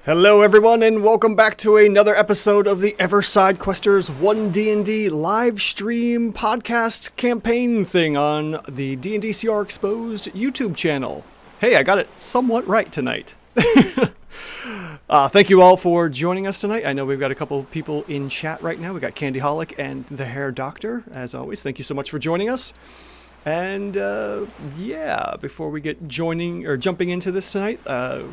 Hello everyone and welcome back to another episode of the Ever Sidequesters One D&D live stream podcast campaign thing on the D&D CR Exposed YouTube channel. Hey, I got it somewhat right tonight. Thank you all for joining us tonight. I know we've got a couple people in chat right now. We got Candy Holic and the Hair Doctor. As always, thank you so much for joining us. And yeah, before we get jumping into this tonight,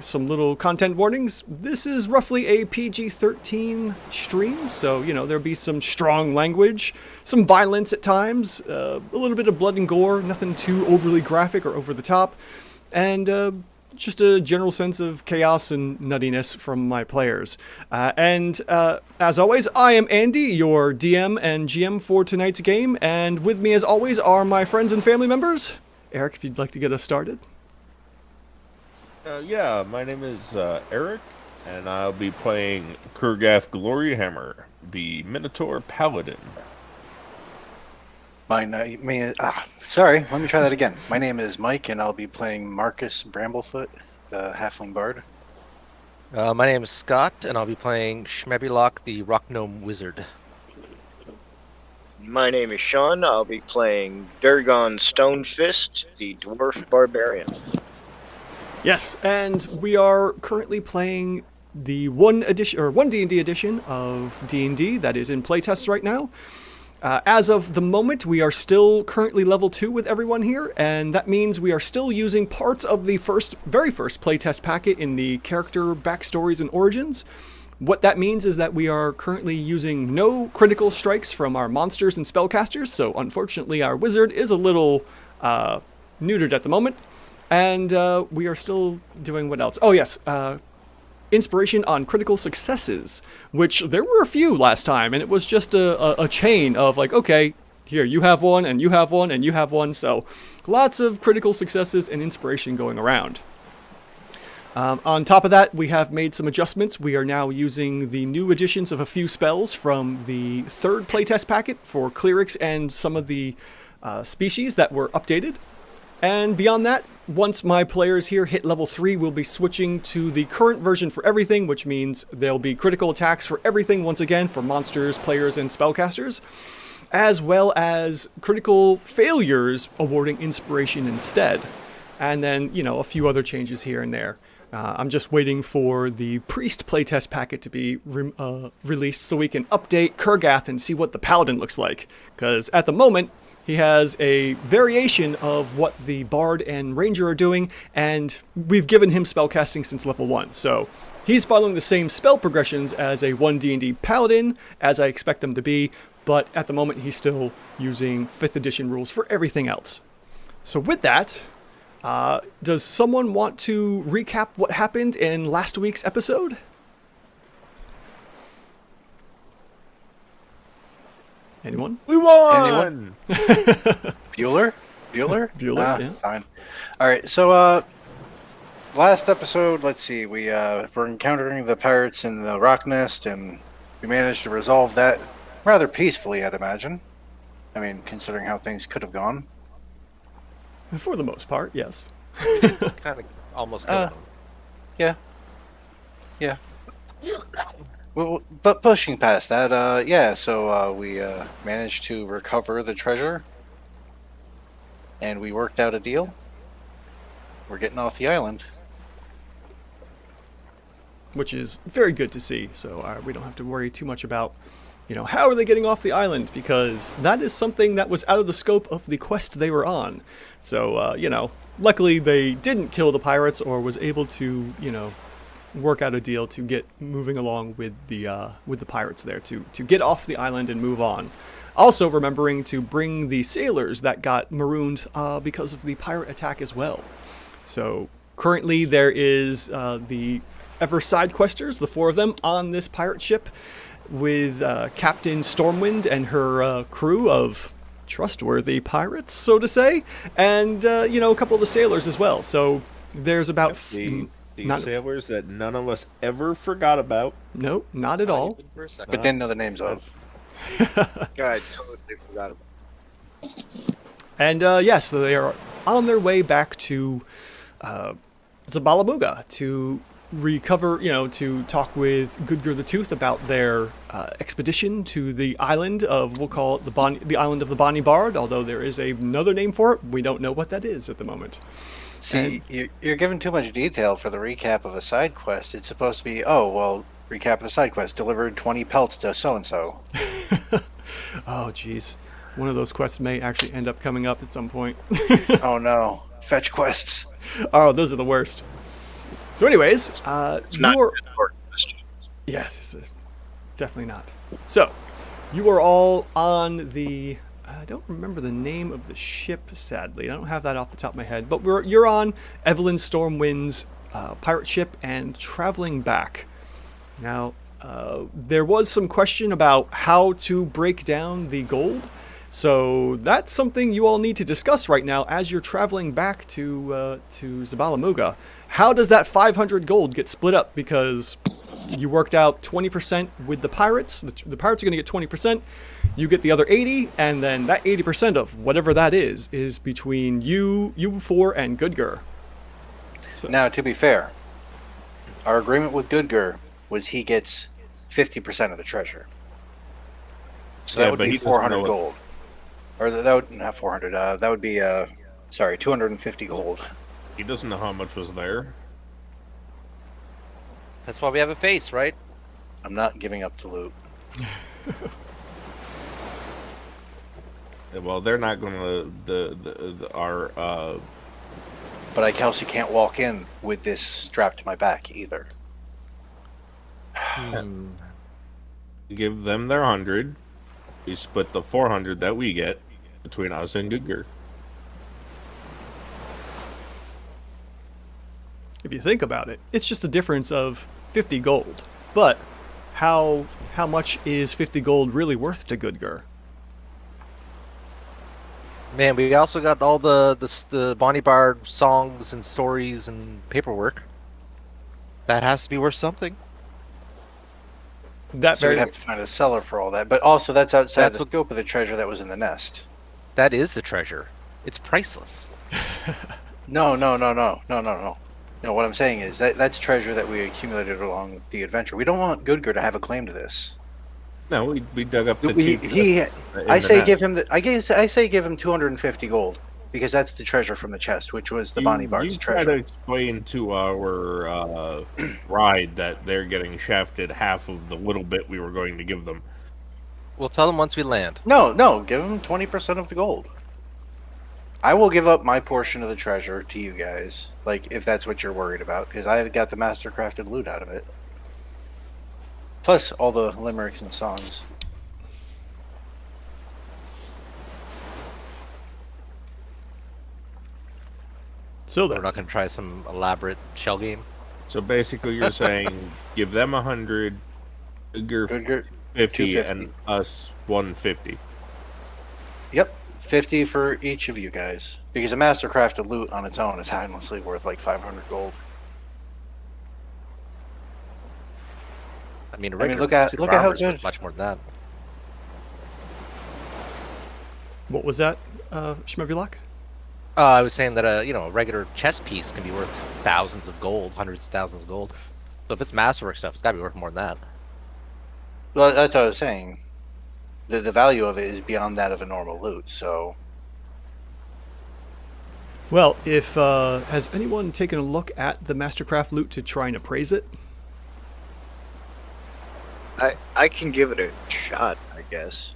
some little content warnings. This is roughly a PG-13 stream, so you know there'll be some strong language, some violence at times, a little bit of blood and gore, nothing too overly graphic or over the top, and just a general sense of chaos and nuttiness from my players. As always, I am Andy, your DM and GM for tonight's game, and with me as always are my friends and family members. Eric, if you'd like to get us started. Yeah, my name is Eric, and I'll be playing Kurgath Gloryhammer, the Minotaur Paladin. Let me try that again. My name is Mike, and I'll be playing Marcus Bramblefoot, the Halfling Bard. My name is Scott, and I'll be playing Shmebilock, the Rock Gnome Wizard. My name is Sean. I'll be playing Durgon Stonefist, the Dwarf Barbarian. Yes, and we are currently playing the one D&D edition of D&D that is in playtests right now. As of the moment, we are still currently level 2 with everyone here, and that means we are still using parts of the very first playtest packet in the character backstories and origins. What that means is that we are currently using no critical strikes from our monsters and spellcasters, so unfortunately our wizard is a little neutered at the moment, and we are still doing what else? Oh yes, inspiration on critical successes, which there were a few last time, and it was just a chain of like, okay, here, you have one, and you have one, and you have one, so lots of critical successes and inspiration going around. On top of that, we have made some adjustments. We are now using the new additions of a few spells from the third playtest packet for clerics and some of the species that were updated. And beyond that, once my players here hit level 3, we'll be switching to the current version for everything, which means there'll be critical attacks for everything once again for monsters, players, and spellcasters, as well as critical failures awarding inspiration instead. And then, you know, a few other changes here and there. I'm just waiting for the priest playtest packet to be released so we can update Kurgath and see what the paladin looks like. Because at the moment, he has a variation of what the Bard and Ranger are doing, and we've given him spellcasting since level 1. So he's following the same spell progressions as a 1D&D Paladin, as I expect them to be, but at the moment he's still using 5th edition rules for everything else. So with that, does someone want to recap what happened in last week's episode? Anyone? We won! Anyone? Bueller? Bueller, yeah. Fine. All right, so last episode, let's see, we were encountering the pirates in the rock nest, and we managed to resolve that rather peacefully, I'd imagine. I mean, considering how things could have gone. For the most part, yes. Kind of almost killed them. Yeah. Yeah. Well, but pushing past that, yeah, so we managed to recover the treasure, and we worked out a deal. We're getting off the island. Which is very good to see, so we don't have to worry too much about, you know, how are they getting off the island, because that is something that was out of the scope of the quest they were on. So, you know, luckily they didn't kill the pirates or was able to, you know, work out a deal to get moving along with the pirates there to get off the island and move on. Also remembering to bring the sailors that got marooned because of the pirate attack as well. So currently there is the Ever Sidequesters, the 4 of them, on this pirate ship with Captain Stormwind and her crew of trustworthy pirates, so to say, and you know, a couple of the sailors as well. So there's about sailors that none of us ever forgot about. Nope, not at all. But didn't know the names of. God, totally forgot about it. And yes, they are on their way back to Zabala Muga to recover, to talk with Goodger the Tooth about their expedition to the island of, we'll call it the island of the Bonny Bard, although there is another name for it. We don't know what that is at the moment. See, you're giving too much detail for the recap of a side quest. It's supposed to be, recap of the side quest. Delivered 20 pelts to so-and-so. Oh, jeez. One of those quests may actually end up coming up at some point. Oh, no. Fetch quests. Oh, those are the worst. So anyways, It's not you are... an important question. Yes, definitely not. So, you are all on the... I don't remember the name of the ship, sadly. I don't have that off the top of my head. But you're on Evelyn Stormwind's pirate ship and traveling back. Now, there was some question about how to break down the gold. So that's something you all need to discuss right now as you're traveling back to Zabala Muga. How does that 500 gold get split up? Because you worked out 20% with the pirates. The pirates are going to get 20%. You get the other 80, and then that 80% of whatever that is between you four, and Goodger. So. Now, to be fair, our agreement with Goodger was he gets 50% of the treasure. So that would be 400 gold. Or that would, not 400, that would be, 250 gold. He doesn't know how much was there. That's why we have a face, right? I'm not giving up the loot. Well, they're not going to. But I also can't walk in with this strapped to my back either. Give them their 100. We split the 400 that we get between us and Goodger. If you think about it, it's just a difference of 50 gold. But how much is 50 gold really worth to Goodger? Man, we also got all the Bonny Bard songs and stories and paperwork. That has to be worth something. So we'd have to find a seller for all that. But also, that's outside the scope of the treasure that was in the nest. That is the treasure. It's priceless. No. No, what I'm saying is that's treasure that we accumulated along the adventure. We don't want Goodger to have a claim to this. No, we dug up the I say give him 250 gold because that's the treasure from the chest, which was the Bonny Bard's treasure. You try to explain to our ride that they're getting shafted half of the little bit we were going to give them. We'll tell them once we land. No, give them 20% of the gold. I will give up my portion of the treasure to you guys, like if that's what you're worried about, because I got the master-crafted loot out of it. Plus all the limericks and songs. So We're not going to try some elaborate shell game. So basically, you're saying give them 100, Goodger 50, and us 150. Yep, 50 for each of you guys, because a master-crafted loot on its own is honestly worth like 500 gold. I mean, look at how good. Much more than that. What was that, Shmebulak? I was saying that a regular chess piece can be worth thousands of gold, hundreds of thousands of gold. So if it's masterwork stuff, it's got to be worth more than that. Well, that's what I was saying. The value of it is beyond that of a normal loot. So, well, if has anyone taken a look at the Mastercraft loot to try and appraise it? I can give it a shot, I guess.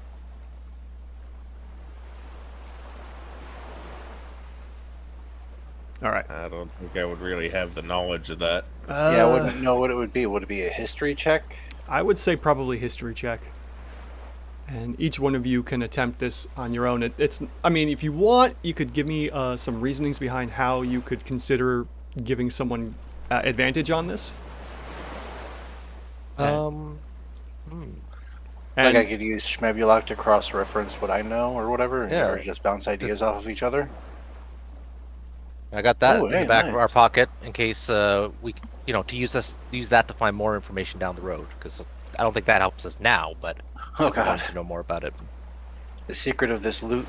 All right. I don't think I would really have the knowledge of that. I wouldn't know what it would be. Would it be a history check? I would say probably history check. And each one of you can attempt this on your own. I mean, if you want, you could give me some reasonings behind how you could consider giving someone advantage on this. Like I could use Shmebulak to cross-reference what I know or whatever, or just bounce ideas off of each other. I got that in the back of our pocket in case we, to use that to find more information down the road. Because I don't think that helps us now, but oh god, I want to know more about it. The secret of this loot.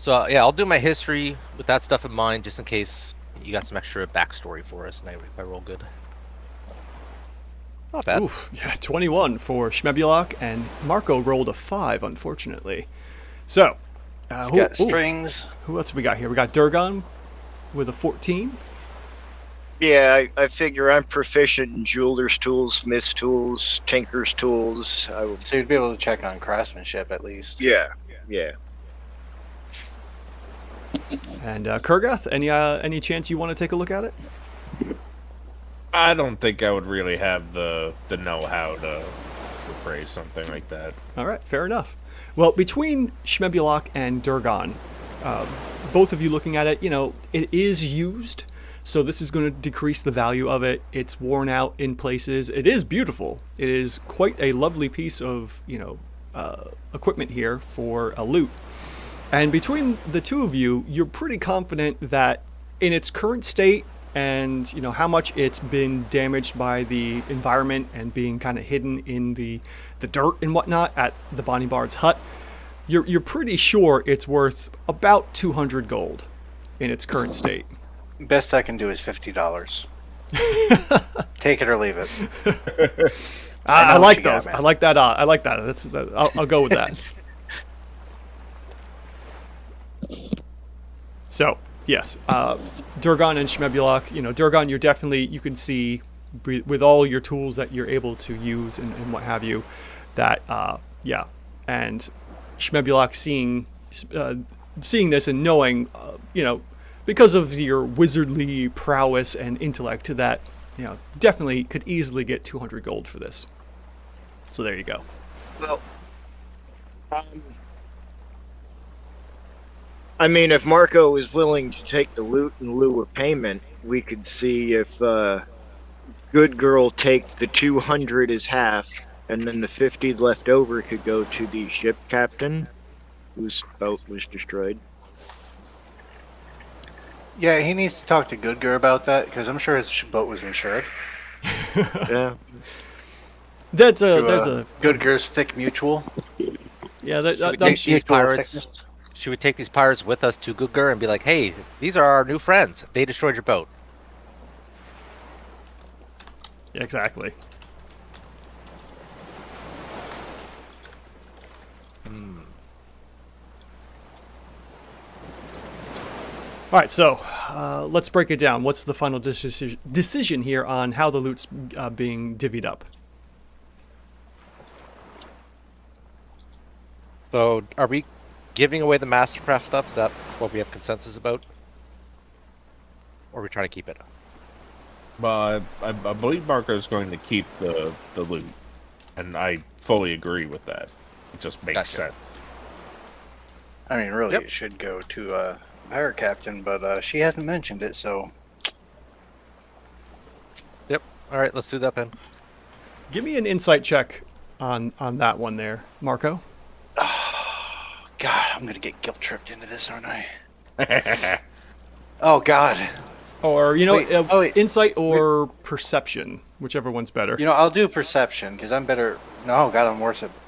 So yeah, I'll do my history with that stuff in mind, just in case you got some extra backstory for us, and if I roll good. Not bad. Oof, yeah, 21 for Schmebulok, and Marco rolled a 5, unfortunately. So, He's got strings. Who else we got here? We got Durgon with a 14. Yeah, I figure I'm proficient in jeweler's tools, smith's tools, tinker's tools. So you'd be able to check on craftsmanship at least. Yeah. And Kurgath, any chance you want to take a look at it? I don't think I would really have the know-how to appraise something like that. All right, fair enough. Well, between Schmebulok and Durgon, both of you looking at it, it is used, so this is going to decrease the value of it. It's worn out in places. It is beautiful. It is quite a lovely piece of, equipment here for a loot. And between the two of you, you're pretty confident that in its current state, and how much it's been damaged by the environment and being kind of hidden in the dirt and whatnot at the Bonny Bard's hut, you're pretty sure it's worth about 200 gold in its current state. Best I can do is $50. Take it or leave it. I like those. I like that. I like that. I'll go with that. So. Yes, Durgon and Schmebulok, Durgon, you can see with all your tools that you're able to use and what have you, that, and Schmebulok seeing this and knowing, because of your wizardly prowess and intellect that, definitely could easily get 200 gold for this. So there you go. Well, I mean, if Marco is willing to take the loot in lieu of payment, we could see if Good Girl take the 200 as half, and then the 50 left over could go to the ship captain, whose boat was destroyed. Yeah, he needs to talk to Good Girl about that, because I'm sure his boat was insured. Yeah. There's a Good Girl's thick mutual. Yeah, Should we take these pirates with us to Gugur and be like, hey, these are our new friends. They destroyed your boat. Exactly. All right, so let's break it down. What's the final decision here on how the loot's being divvied up? So, are we giving away the Mastercraft stuff? Is that what we have consensus about? Or are we trying to keep it? Well, I believe Marco's going to keep the loot, and I fully agree with that. It just makes sense. I mean, really, it should go to the pirate captain, but she hasn't mentioned it, so... Yep. All right, let's do that then. Give me an insight check on that one there, Marco. God, I'm going to get guilt-tripped into this, aren't I? Oh, God. Or, insight or perception, whichever one's better. I'll do perception, because I'm better... No, God,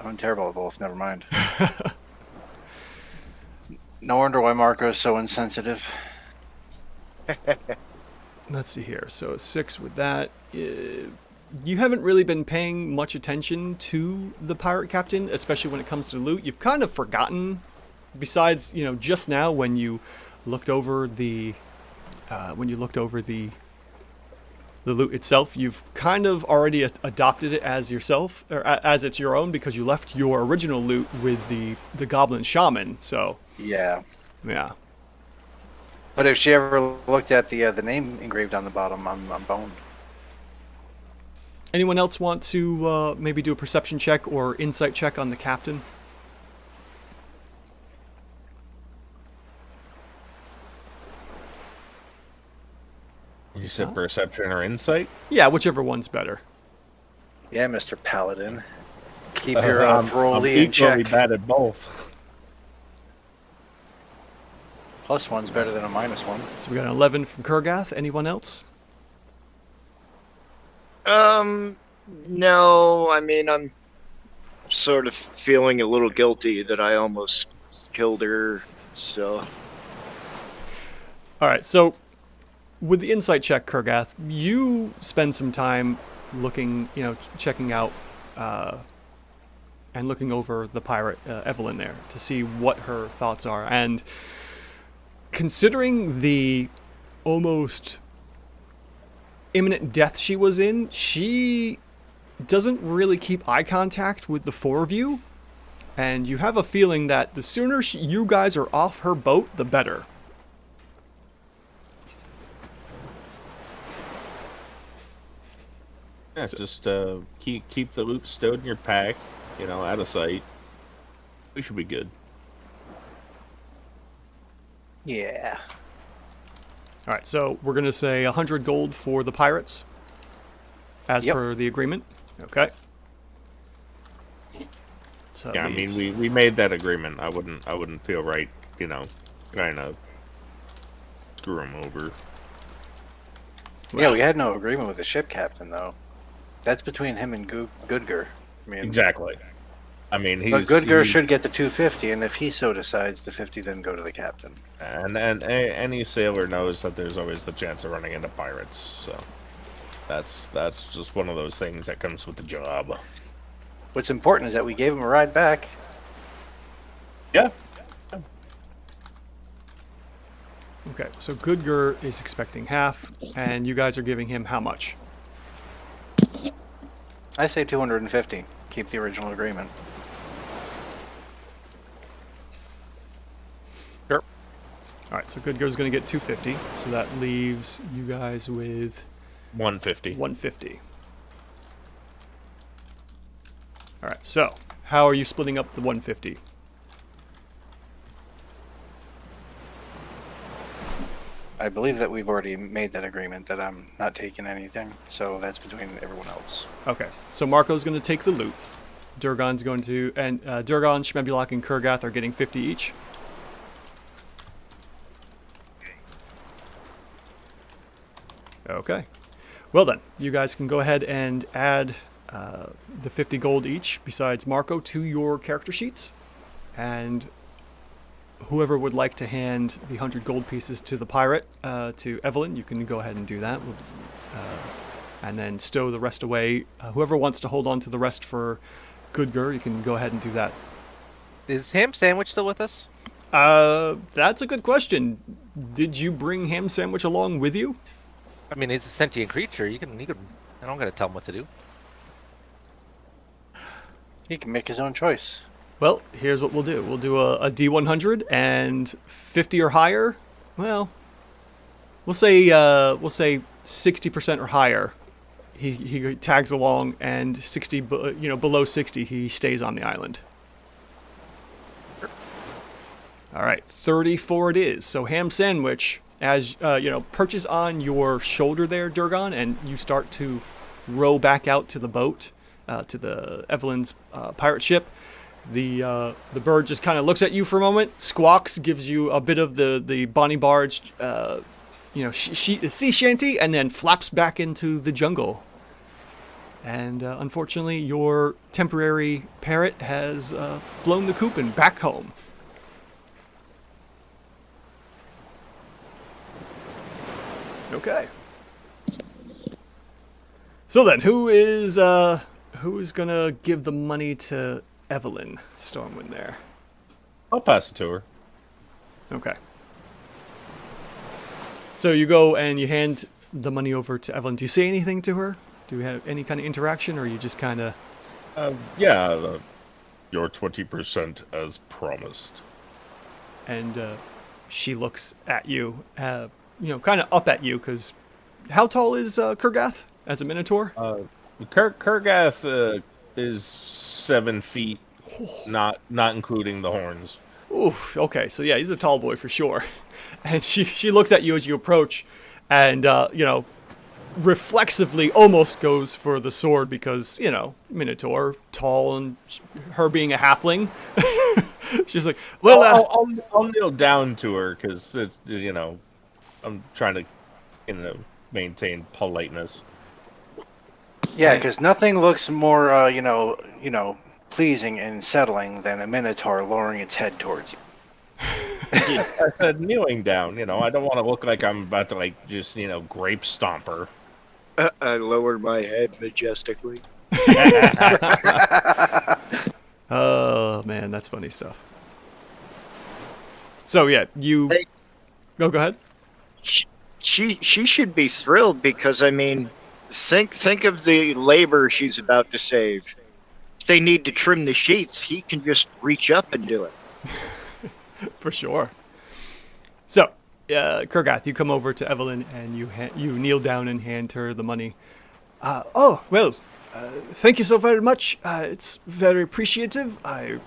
I'm terrible at both. Never mind. No wonder why Marco's so insensitive. Let's see here. So 6 with that. You haven't really been paying much attention to the pirate captain, especially when it comes to loot. You've kind of forgotten, besides, just now when you looked over the loot itself, you've kind of already adopted it as yourself, or as it's your own, because you left your original loot with the goblin shaman. So yeah. But if she ever looked at the name engraved on the bottom, I'm boned. Anyone else want to maybe do a perception check or insight check on the captain? You said perception or insight? Yeah, whichever one's better. Yeah, Mr. Paladin. Keep your rolly in check. I'm equally check. bad at both. +1's better than a -1. So we got an 11 from Kurgath. Anyone else? No, I mean, I'm sort of feeling a little guilty that I almost killed her So All right, so with the insight check, Kurgath, you spend some time looking, checking out and looking over the pirate Evelyn there to see what her thoughts are. And considering the almost imminent death she was in, she doesn't really keep eye contact with the four of you. And you have a feeling that the sooner you guys are off her boat, the better. Yeah, just keep the loot stowed in your pack, out of sight. We should be good. Yeah. All right, so we're going to say 100 gold for the pirates, as Yep. per the agreement. Okay. So Yeah, I mean, we made that agreement. I wouldn't feel right, kind of screw him over. Yeah, we had no agreement with the ship captain, though. That's between him and Goodger. I mean, Exactly. I mean, but Goodger should get the 250, and if he so decides, the 50 then go to the captain. And any sailor knows that there's always the chance of running into pirates. So that's just one of those things that comes with the job. What's important is that we gave him a ride back. Yeah. Okay, so Goodger is expecting half, and you guys are giving him how much? I say 250. Keep the original agreement. Sure. All right, so Goodger's going to get 250, so that leaves you guys with 150. 150. All right, so how are you splitting up the 150? I believe that we've already made that agreement that I'm not taking anything, so that's between everyone else. Okay, so Marco's going to take the loot. Durgan's going to, and Durgan, Shmebulak, and Kurgath are getting 50 each. Okay. Well then, you guys can go ahead and add the 50 gold each, besides Marco, to your character sheets. And whoever would like to hand the 100 gold pieces to the pirate, to Evelyn, you can go ahead and do that. And then stow the rest away. Whoever wants to hold on to the rest for Goodger, you can go ahead and do that. Is Ham Sandwich still with us? That's a good question. Did you bring Ham Sandwich along with you? I mean, he's a sentient creature. You can. I don't gotta tell him what to do. He can make his own choice. Well, here's what we'll do. We'll do a D100 and 50 or higher. Well, we'll say 60% or higher. He tags along, and 60, below 60, he stays on the island. All right, 34 it is. So Ham Sandwich, as perches on your shoulder there, Durgan, and you start to row back out to the boat, to the Evelyn's pirate ship. The bird just kind of looks at you for a moment, squawks, gives you a bit of the Bonny Bard's, sea shanty, and then flaps back into the jungle. And unfortunately, your temporary parrot has flown the coop and back home. Okay. So then, who's gonna give the money to Evelyn Stormwind there? I'll pass it to her. Okay. So you go and you hand the money over to Evelyn. Do you say anything to her? Do we have any kind of interaction, or are you just kind of... Your 20% as promised. And she looks at you, kind of up at you, because how tall is Kurgath as a minotaur? Kurgath is 7 feet, not including the horns. Oof, okay, so yeah, he's a tall boy for sure. And she looks at you as you approach, and, reflexively almost goes for the sword because, Minotaur, tall, and her being a halfling. She's like, well, I'll kneel down to her because, I'm trying to, maintain politeness. Yeah, because nothing looks more, pleasing and settling than a minotaur lowering its head towards you. I said kneeling down. You know, I don't want to look like I'm about to just grape stomper. I lowered my head majestically. Oh man, that's funny stuff. So yeah, you. Hey. Go ahead. She should be thrilled because I mean, think of the labor she's about to save. If they need to trim the sheets, he can just reach up and do it. For sure. So, Kurgath, you come over to Evelyn and you kneel down and hand her the money. Thank you so very much. It's very appreciative. I'm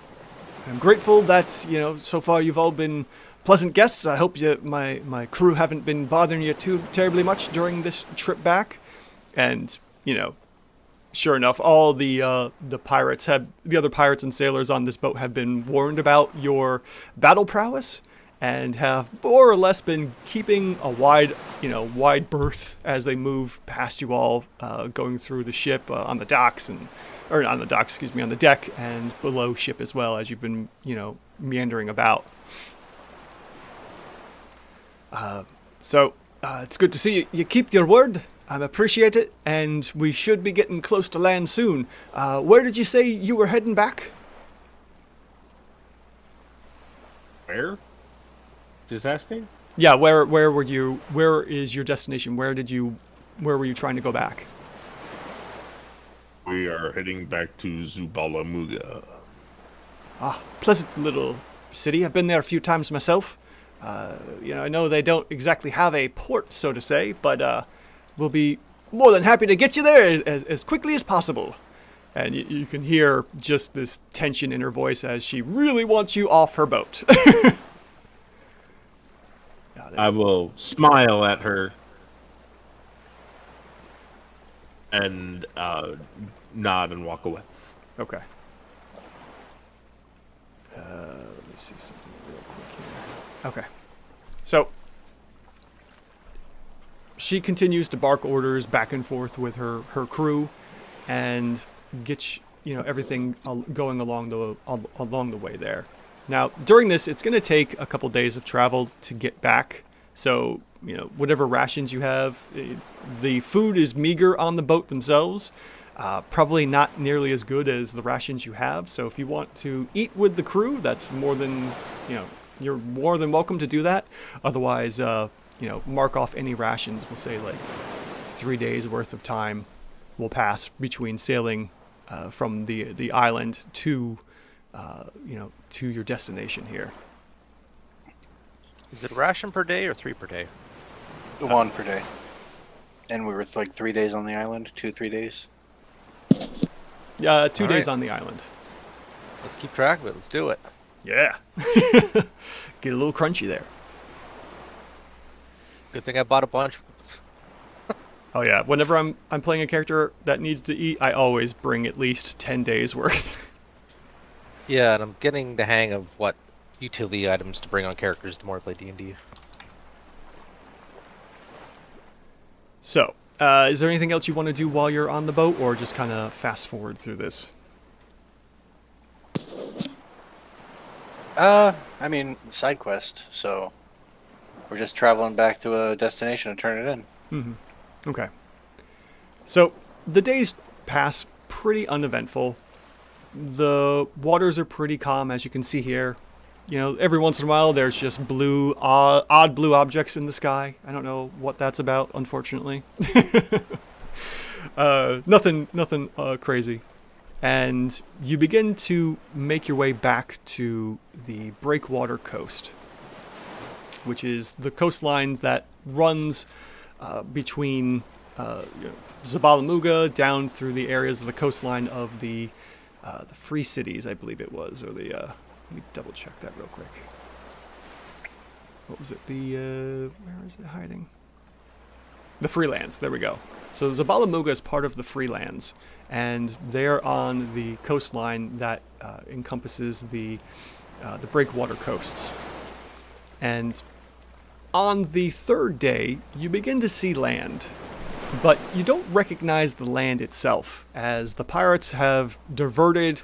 grateful that so far you've all been pleasant guests. I hope my crew haven't been bothering you too terribly much during this trip back. And sure enough, all the other pirates and sailors on this boat have been warned about your battle prowess and have more or less been keeping a wide berth as they move past you all, going through the ship on the docks on the deck and below ship as well as you've been meandering about. So it's good to see you keep your word. I appreciate it, and we should be getting close to land soon. Where did you say you were heading back? Where? Just asking? Yeah, where were you? Where is your destination? Where were you trying to go back? We are heading back to Zabala Muga. Ah, pleasant little city. I've been there a few times myself. I know they don't exactly have a port, so to say, but we'll be more than happy to get you there as quickly as possible. And you can hear just this tension in her voice as she really wants you off her boat. I will smile at her and nod and walk away. Okay. Let me see something real quick here. Okay. So she continues to bark orders back and forth with her crew and get everything going along the way there. Now, during this, it's going to take a couple days of travel to get back. So, whatever rations you have, the food is meager on the boat themselves. Probably not nearly as good as the rations you have. So if you want to eat with the crew, that's more than, you're more than welcome to do that. Otherwise, mark off any rations. We'll say 3 days worth of time will pass between sailing from the island to your destination here. Is it a ration per day or 3 per day? 1 per day. And we were 3 days on the island, 3 days. 2 days right. on the island. Let's keep track of it. Let's do it. Yeah. Get a little crunchy there. Good thing I bought a bunch. Oh yeah. Whenever I'm playing a character that needs to eat, I always bring at least 10 days worth. Yeah, and I'm getting the hang of what utility items to bring on characters the more I play D&D. So, is there anything else you want to do while you're on the boat, or just kind of fast forward through this? Side quest, so we're just traveling back to a destination and turn it in. Mm-hmm. Okay. So, the days pass pretty uneventful. The waters are pretty calm, as you can see here. Every once in a while, there's just odd blue objects in the sky. I don't know what that's about, unfortunately. Nothing crazy. And you begin to make your way back to the Breakwater Coast, which is the coastline that runs between Zabala Muga down through the areas of the coastline of the Free Cities, I believe it was, or the... let me double check that real quick. What was it? Where is it hiding? The Freelands. There we go. So Zabala Muga is part of the Freelands, and they're on the coastline that encompasses the Breakwater coasts. And on the third day, you begin to see land, but you don't recognize the land itself, as the pirates have diverted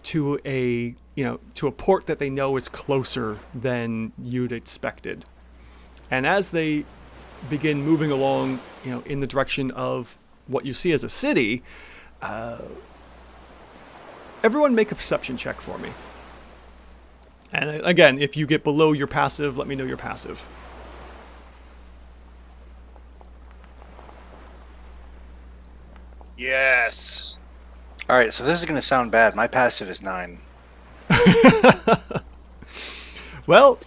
to a to a port that they know is closer than you'd expected. And as they begin moving along, in the direction of what you see as a city, everyone make a perception check for me. And again, if you get below your passive, let me know your passive. Yes. All right, so this is going to sound bad. My passive is 9. Well,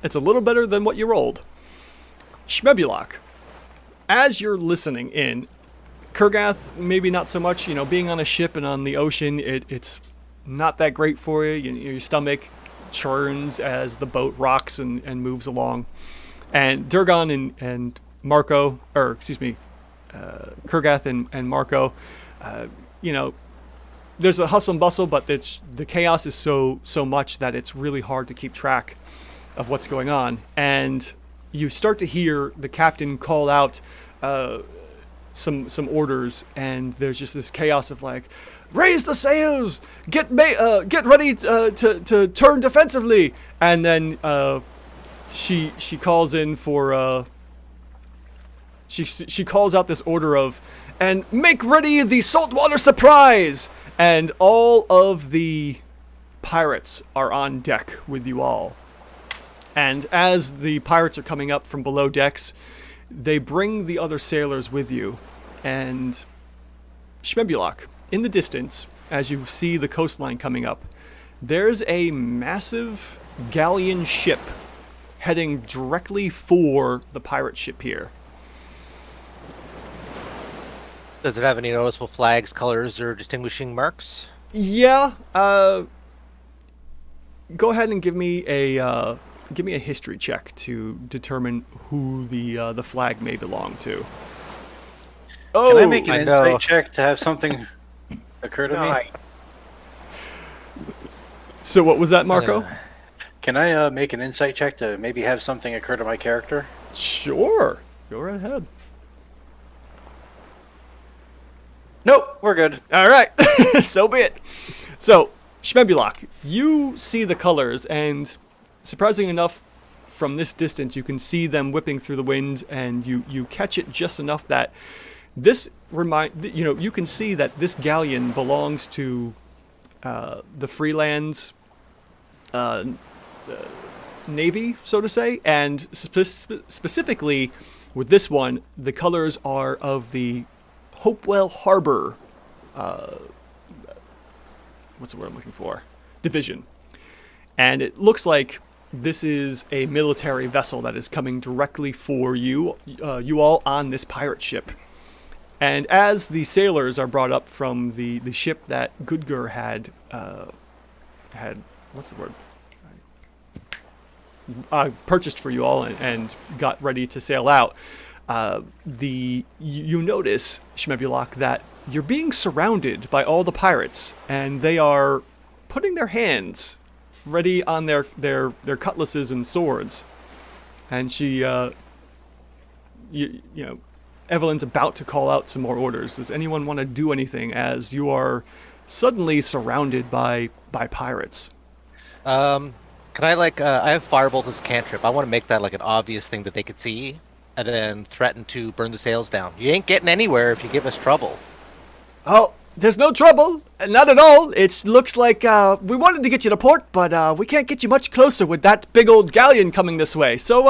it's a little better than what you rolled. Shmebulok, as you're listening in, Kurgath, maybe not so much, being on a ship and on the ocean, it's not that great for you. Your stomach churns as the boat rocks and moves along. And Durgan and Marco, or excuse me, Kurgath and Marco, there's a hustle and bustle, but the chaos is so much that it's really hard to keep track of what's going on. And you start to hear the captain call out some orders, and there's just this chaos of like, raise the sails, get ready to turn defensively, and then she calls in for she calls out this order of, and make ready the saltwater surprise, and all of the pirates are on deck with you all. And as the pirates are coming up from below decks, they bring the other sailors with you. And Shmebulok, in the distance, as you see the coastline coming up, there's a massive galleon ship heading directly for the pirate ship here. Does it have any noticeable flags, colors, or distinguishing marks? Yeah. Go ahead and give me a history check to determine who the flag may belong to. Oh, can I make an insight check to have something occur to me? So what was that, Marco? Can I make an insight check to maybe have something occur to my character? Sure. Go right ahead. Nope, we're good. All right. So be it. So, Shmebulok, you see the colors, and surprisingly enough, from this distance, you can see them whipping through the wind, and you catch it just enough that this you can see that this galleon belongs to the Freelands Navy, so to say, and specifically with this one, the colors are of the Hopewell Harbor, what's the word I'm looking for? Division. And it looks like this is a military vessel that is coming directly for you all on this pirate ship. And as the sailors are brought up from the ship that Gudgur had, what's the word? Purchased for you all and got ready to sail out, you notice, Shmebulok, that you're being surrounded by all the pirates, and they are putting their hands ready on their cutlasses and swords. And she, Evelyn's about to call out some more orders. Does anyone want to do anything as you are suddenly surrounded by pirates? Can I I have Firebolt as a cantrip. I want to make that like an obvious thing that they could see, and then threaten to burn the sails down. You ain't getting anywhere if you give us trouble. Oh, there's no trouble. Not at all. It looks like we wanted to get you to port, but we can't get you much closer with that big old galleon coming this way. So,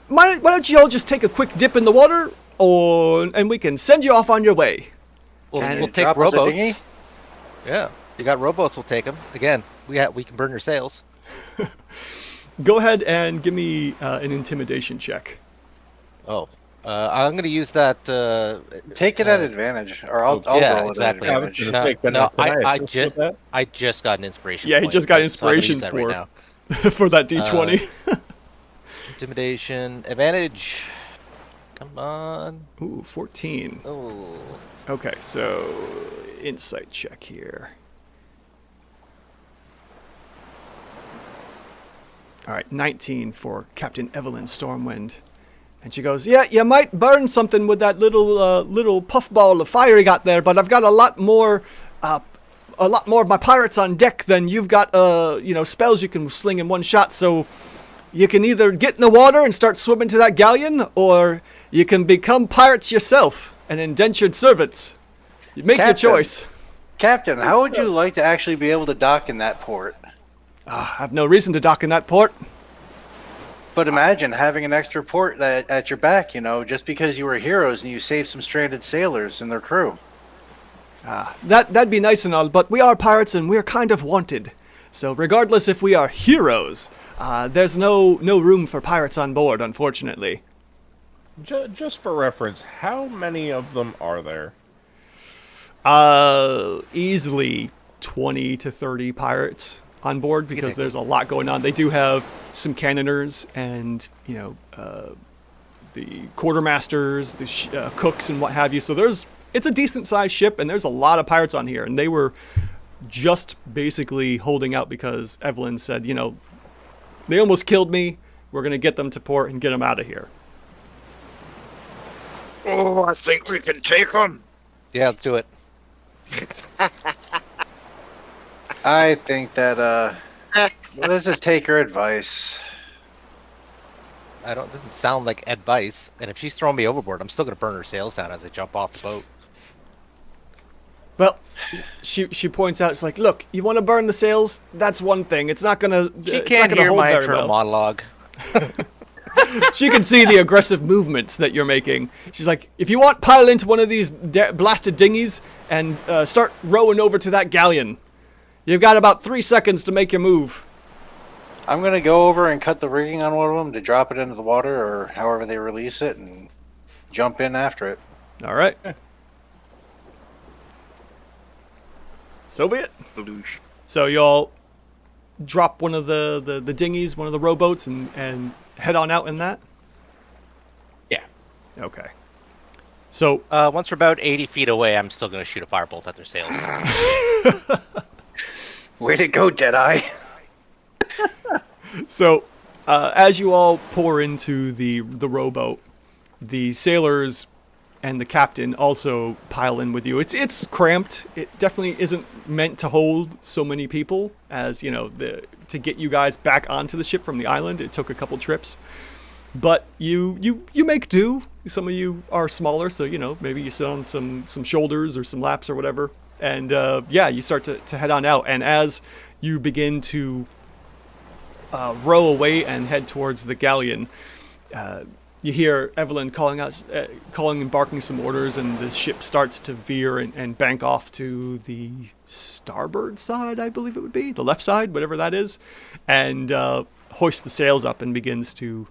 why don't you all just take a quick dip in the water, and we can send you off on your way. We'll take rowboats. Yeah, you got rowboats. We'll take them. Again, we can burn your sails. Go ahead and give me an intimidation check. Oh, I'm going to use that. Take it at advantage, or I'll roll exactly. it at advantage. I just got an inspiration. Yeah, he just got inspiration for that D20. Intimidation advantage. Come on. Ooh, 14. Oh. Okay, so insight check here. All right, 19 for Captain Evelyn Stormwind. And she goes, yeah, you might burn something with that little puffball of fire you got there, but I've got a lot more a lot more of my pirates on deck than you've got, spells you can sling in one shot. So you can either get in the water and start swimming to that galleon, or you can become pirates yourself and indentured servants. You make your choice. Captain, how would you like to actually be able to dock in that port? I have no reason to dock in that port. But imagine having an extra port at your back, just because you were heroes and you saved some stranded sailors and their crew. That'd be nice and all, but we are pirates and we're kind of wanted. So regardless if we are heroes, there's no room for pirates on board, unfortunately. Just for reference, how many of them are there? Easily 20 to 30 pirates on board because there's a lot going on. They do have some cannoners and, the quartermasters, the cooks and what have you. So it's a decent sized ship and there's a lot of pirates on here. And they were just basically holding out because Evelyn said, they almost killed me. We're going to get them to port and get them out of here. Oh, I think we can take them. Yeah, let's do it. I think that, let's just take her advice. It doesn't sound like advice. And if she's throwing me overboard, I'm still going to burn her sails down as I jump off the boat. Well, she points out, it's like, look, you want to burn the sails? That's one thing. It's not going to She can't hear my internal monologue. She can see the aggressive movements that you're making. She's like, if you want, pile into one of these blasted dinghies and start rowing over to that galleon. You've got about 3 seconds to make your move. I'm going to go over and cut the rigging on one of them to drop it into the water or however they release it and jump in after it. All right. So be it. So y'all drop one of the dinghies, one of the rowboats, and head on out in that? Yeah. Okay. So once we're about 80 feet away, I'm still going to shoot a firebolt at their sails. Way to go, Deadeye. So, as you all pour into the rowboat, the sailors and the captain also pile in with you. It's cramped. It definitely isn't meant to hold so many people as, to get you guys back onto the ship from the island. It took a couple trips. But you make do. Some of you are smaller, so, maybe you sit on some shoulders or some laps or whatever. And, you start to head on out. And as you begin to row away and head towards the galleon, you hear Evelyn calling and barking some orders, and the ship starts to veer and bank off to the starboard side, I believe it would be. The left side, whatever that is. And hoist the sails up and begins to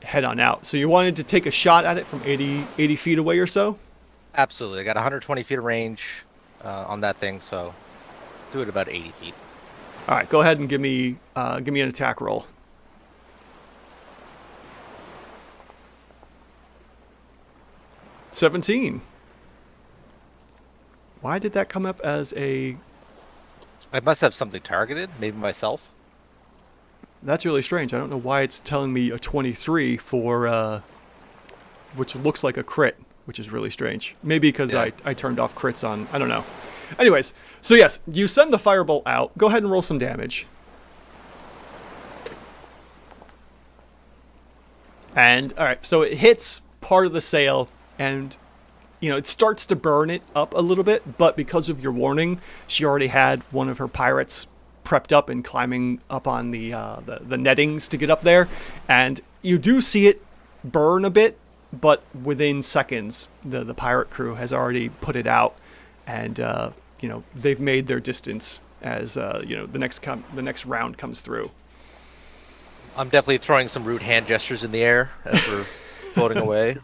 head on out. So you wanted to take a shot at it from 80 feet away or so? Absolutely. I got 120 feet of range on that thing, so do it about 80 feet. All right, go ahead and give me an attack roll. $17. Why did that come up as a... I must have something targeted, maybe myself. That's really strange. I don't know why it's telling me a 23 for, which looks like a crit, which is really strange. Maybe because I turned off crits on, I don't know. Anyways, so yes, you send the firebolt out. Go ahead and roll some damage. And, alright, so it hits part of the sail, and, it starts to burn it up a little bit, but because of your warning, she already had one of her pirates prepped up and climbing up on the nettings to get up there. And you do see it burn a bit, but within seconds, the pirate crew has already put it out. And, they've made their distance as, the next round comes through. I'm definitely throwing some rude hand gestures in the air as we're floating away.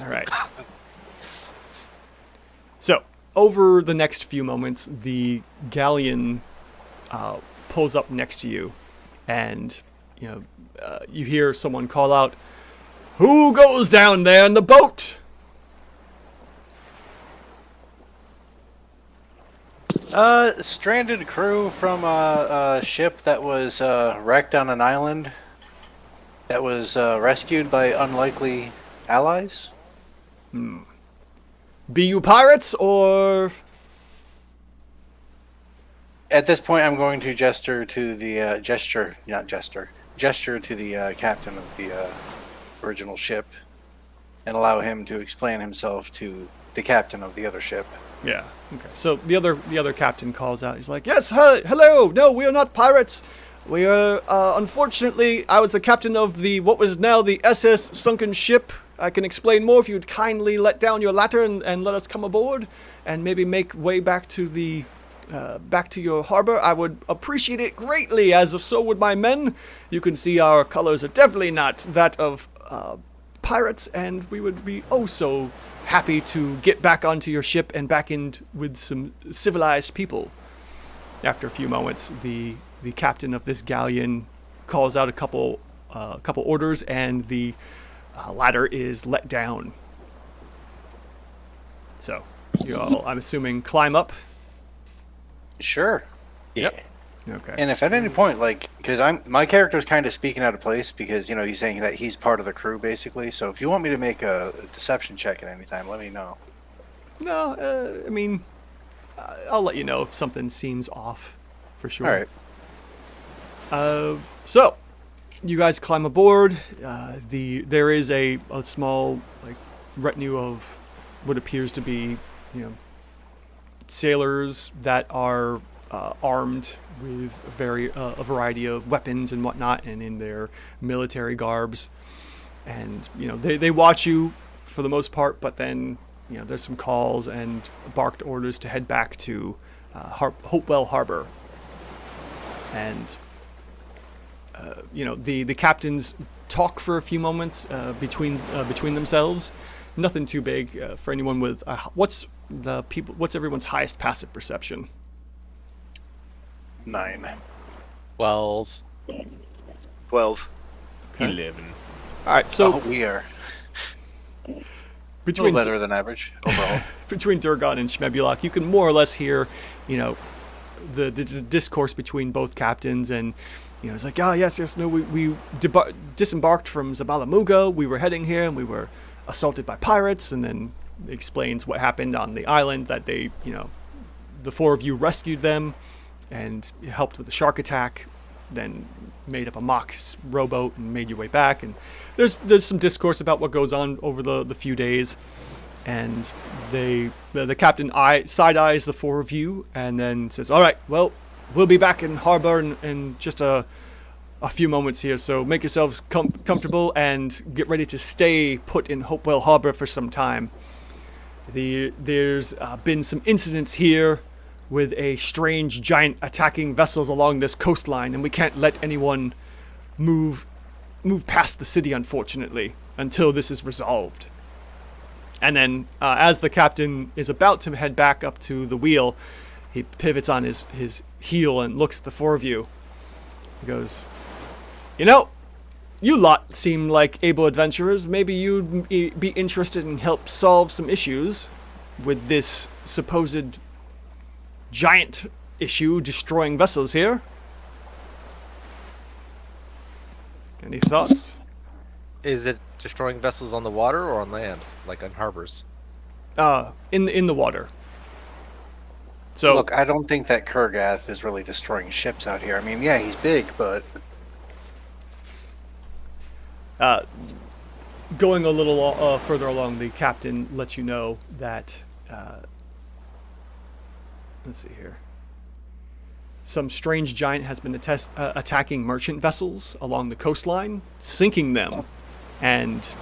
All right. So, over the next few moments, the galleon pulls up next to you. And, you hear someone call out, "Who goes down there in the boat?" Stranded crew from a ship that was wrecked on an island that was rescued by unlikely allies. be you pirates or? At this point, I'm going to gesture to the gesture to the captain of the original ship, and allow him to explain himself to the captain of the other ship. Yeah. Okay. So the other captain calls out. He's like, "Yes, hello. No, we are not pirates. We are. Unfortunately, I was the captain of the what was now the SS sunken ship. I can explain more if you'd kindly let down your ladder and let us come aboard, and maybe make way back to the." Back to your harbor. I would appreciate it greatly, as so would my men. You can see our colors are definitely not that of pirates, and we would be oh so happy to get back onto your ship and back in with some civilized people. After a few moments, the captain of this galleon calls out a couple orders, and the ladder is let down. So, you all, I'm assuming, climb up. Sure. Yep. Okay. And if at any point, like, because my character's kind of speaking out of place because, you know, he's saying that he's part of the crew, basically. So if you want me to make a deception check at any time, let me know. No, I mean, I'll let you know if something seems off, for sure. All right. So, you guys climb aboard. There is a small, like, retinue of what appears to be, you know, sailors that are armed with a variety of weapons and whatnot, and in their military garbs. And you know they watch you for the most part, but then you know there's some calls and barked orders to head back to Hopewell Harbor. And you know the captains talk for a few moments between themselves. Nothing too big for anyone with what's everyone's highest passive perception? 9. 12. 12. Okay. 11. All right, so We are a between little better than average overall. between Durgon and Shmebulok, you can more or less hear, you know, the discourse between both captains, and you know, it's like, yes, no, we disembarked from Zabala Muga. We were heading here, and we were assaulted by pirates, and then explains what happened on the island, that they, you know, the four of you rescued them and helped with the shark attack, then made up a mock rowboat and made your way back. And there's some discourse about what goes on over the few days, and the captain side eyes the four of you and then says, all right, well, we'll be back in harbor in just a few moments here, so make yourselves comfortable and get ready to stay put in Hopewell Harbor for some time. There's been some incidents here with a strange giant attacking vessels along this coastline, and we can't let anyone move past the city, unfortunately, until this is resolved. And then, as the captain is about to head back up to the wheel, he pivots on his heel and looks at the four of you. He goes, you know, you lot seem like able adventurers. Maybe you'd be interested in help solve some issues with this supposed giant issue destroying vessels here. Any thoughts? Is it destroying vessels on the water or on land, like on harbors? In the water. So Look, I don't think that Kurgath is really destroying ships out here. I mean, yeah, he's big, but going a little further along, the captain lets you know that let's see here. Some strange giant has been attacking merchant vessels along the coastline, sinking them, and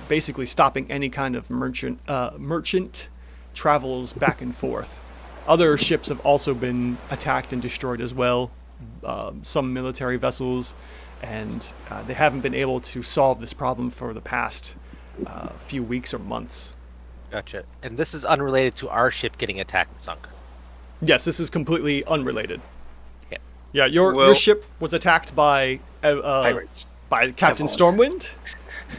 basically stopping any kind of merchant travels back and forth. Other ships have also been attacked and destroyed as well, some military vessels, and they haven't been able to solve this problem for the past few weeks or months. Gotcha. And this is unrelated to our ship getting attacked and sunk. Yes, this is completely unrelated. Okay. Yeah, your ship was attacked by pirates. By Captain Stormwind.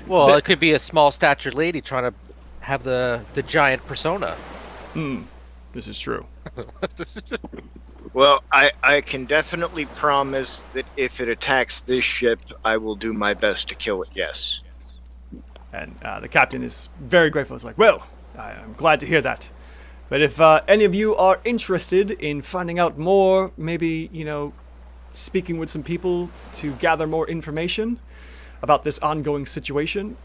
Well, it could be a small statured lady trying to have the giant persona. This is true. Well, I can definitely promise that if it attacks this ship, I will do my best to kill it, yes. And the captain is very grateful. It's like, well, I'm glad to hear that. But if any of you are interested in finding out more, maybe, speaking with some people to gather more information about this ongoing situation,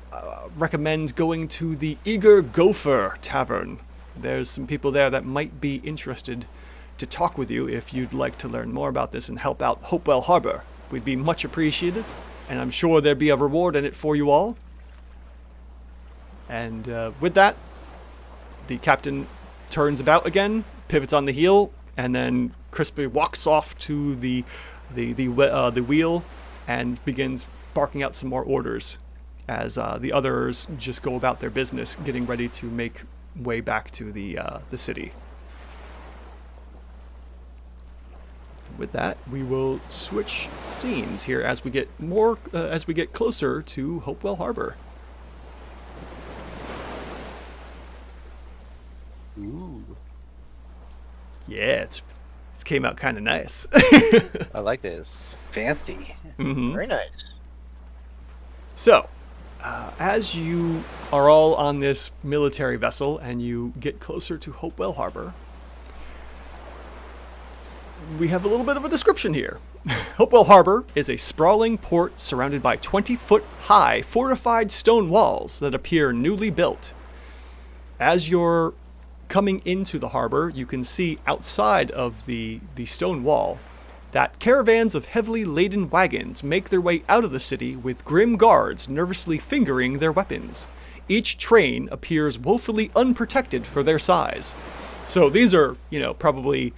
recommend going to the Eager Gopher Tavern. There's some people there that might be interested to talk with you if you'd like to learn more about this and help out Hopewell Harbor. We'd be much appreciated, and I'm sure there'd be a reward in it for you all. And with that, the captain turns about again, pivots on the heel, and then crisply walks off to the wheel and begins barking out some more orders as the others just go about their business, getting ready to make way back to the city. With that, we will switch scenes here as we get closer to Hopewell Harbor. Ooh. Yeah, it came out kind of nice. I like this. Fancy. Mm-hmm. Very nice. So, as you are all on this military vessel and you get closer to Hopewell Harbor, we have a little bit of a description here. Hopewell Harbor is a sprawling port surrounded by 20-foot-high fortified stone walls that appear newly built. As you're coming into the harbor, you can see outside of the stone wall that caravans of heavily laden wagons make their way out of the city with grim guards nervously fingering their weapons. Each train appears woefully unprotected for their size. So these are, probably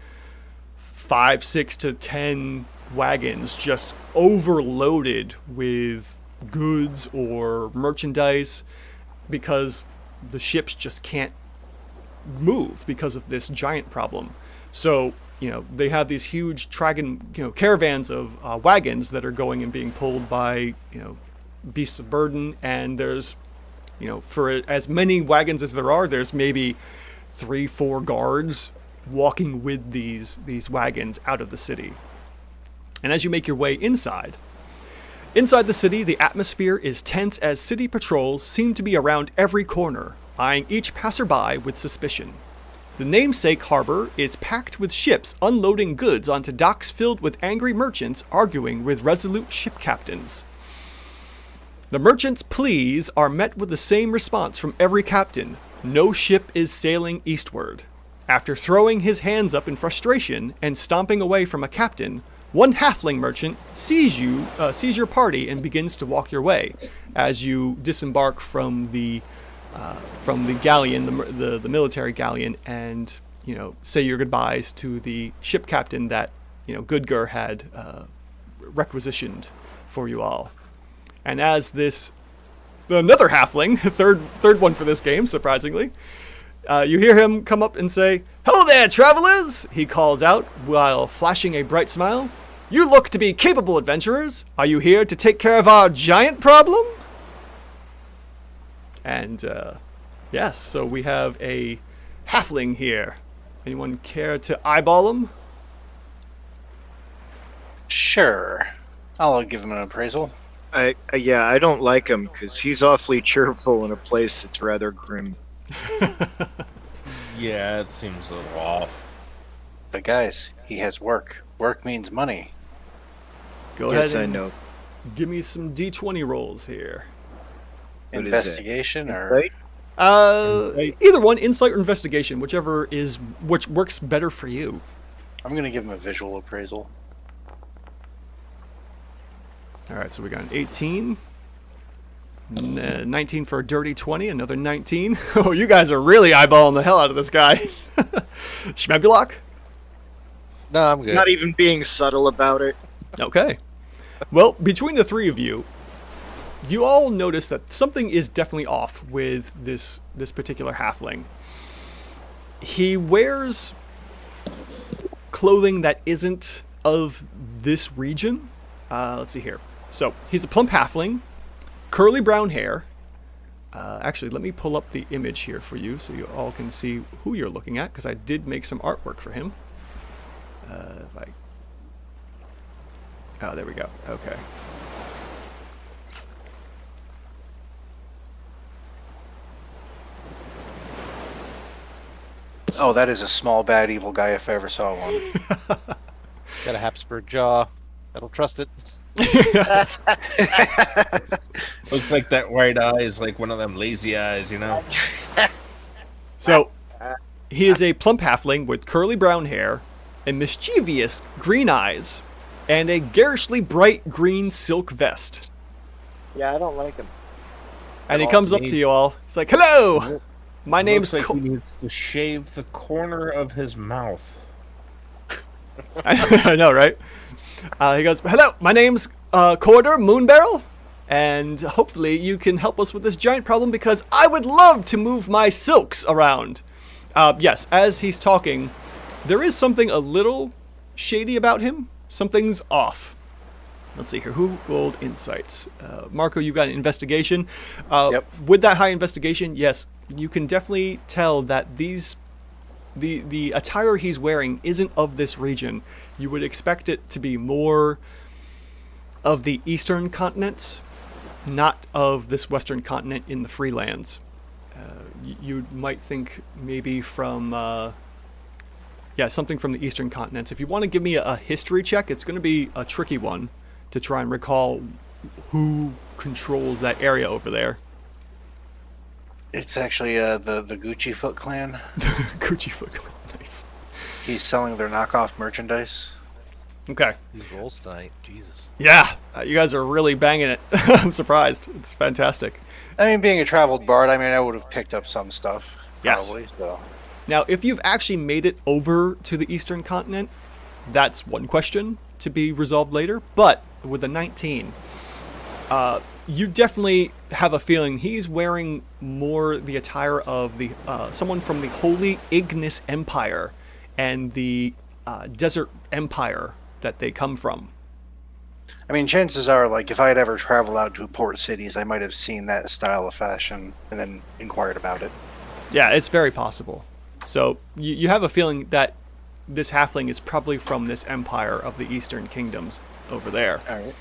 5, 6 to 10 wagons just overloaded with goods or merchandise because the ships just can't move because of this giant problem. So, they have these huge caravans of wagons that are going and being pulled by, beasts of burden. And there's, for as many wagons as there are, there's maybe 3-4 guards walking with these wagons out of the city. And as you make your way inside the city, the atmosphere is tense as city patrols seem to be around every corner, eyeing each passerby with suspicion. The namesake harbor is packed with ships unloading goods onto docks filled with angry merchants arguing with resolute ship captains. The merchants' pleas are met with the same response from every captain: no ship is sailing eastward. After throwing his hands up in frustration and stomping away from a captain, one halfling merchant sees your party and begins to walk your way as you disembark from the galleon, the military galleon, and say your goodbyes to the ship captain that Goodgur had requisitioned for you all. And as another halfling, third one for this game, surprisingly, you hear him come up and say, "Hello there, travelers!" he calls out while flashing a bright smile. "You look to be capable adventurers. Are you here to take care of our giant problem?" And, yes, so we have a halfling here. Anyone care to eyeball him? Sure. I'll give him an appraisal. I don't like him because he's awfully cheerful in a place that's rather grim. Yeah, it seems a little off. But guys, he has work. Work means money. Go ahead Yes, I and know. give me some D20 rolls here. What is it? Investigation or Right? Either one, insight or investigation, which works better for you. I'm gonna give him a visual appraisal. All right, so we got an 18, 19 for a dirty 20, another 19. Oh, you guys are really eyeballing the hell out of this guy. Schmebulok? No, I'm good. Not even being subtle about it. Okay. Well, between the three of you, you all notice that something is definitely off with this particular halfling. He wears clothing that isn't of this region. Let's see here. So, he's a plump halfling, curly brown hair. Actually, let me pull up the image here for you so you all can see who you're looking at, because I did make some artwork for him. Oh, there we go. Okay. Oh, that is a small, bad, evil guy if I ever saw one. Got a Habsburg jaw. I don't trust it. Looks like that white eye is like one of them lazy eyes, you know? So, he is a plump halfling with curly brown hair and mischievous green eyes and a garishly bright green silk vest. Yeah, I don't like him. And he comes up to you all. He's like, "Hello! My name's Looks like he needs to shave the corner of his mouth. I know, right?" He goes, "Hello, my name's Corridor Moonbarrel, and hopefully you can help us with this giant problem because I would love to move my silks around." Yes, as he's talking, there is something a little shady about him. Something's off. Let's see here. Who rolled insights? Marco, you got an investigation. Yep. With that high investigation, yes, you can definitely tell that the attire he's wearing isn't of this region. You would expect it to be more of the eastern continents, not of this western continent in the Freelands. You might think maybe from, something from the eastern continents. If you want to give me a history check, it's going to be a tricky one to try and recall who controls that area over there. It's actually the Gucci Foot Clan. Gucci Foot Clan, nice. He's selling their knockoff merchandise. Okay. These rolls tonight, Jesus. Yeah, you guys are really banging it. I'm surprised. It's fantastic. I mean, being a traveled bard, I would have picked up some stuff. Probably, Yes. So. Now, if you've actually made it over to the eastern continent, that's one question to be resolved later. But with a 19, you definitely have a feeling he's wearing more the attire of the someone from the Holy Ignis Empire and the Desert Empire that they come from. I mean, chances are, like, if I had ever traveled out to port cities, I might have seen that style of fashion and then inquired about it. Yeah, it's very possible. So you have a feeling that this halfling is probably from this empire of the Eastern Kingdoms over there. All right.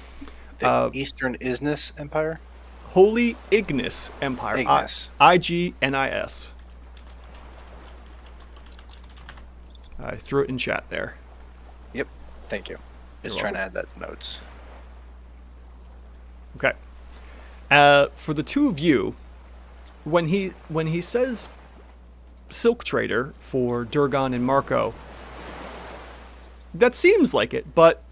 The Eastern Isness Empire? Holy Ignis Empire. Ignis. IGNIS. I threw it in chat there. Yep. Thank you. Just You're trying to add that to notes. Okay. For the two of you, when he says silk trader for Durgan and Marco, that seems like it, but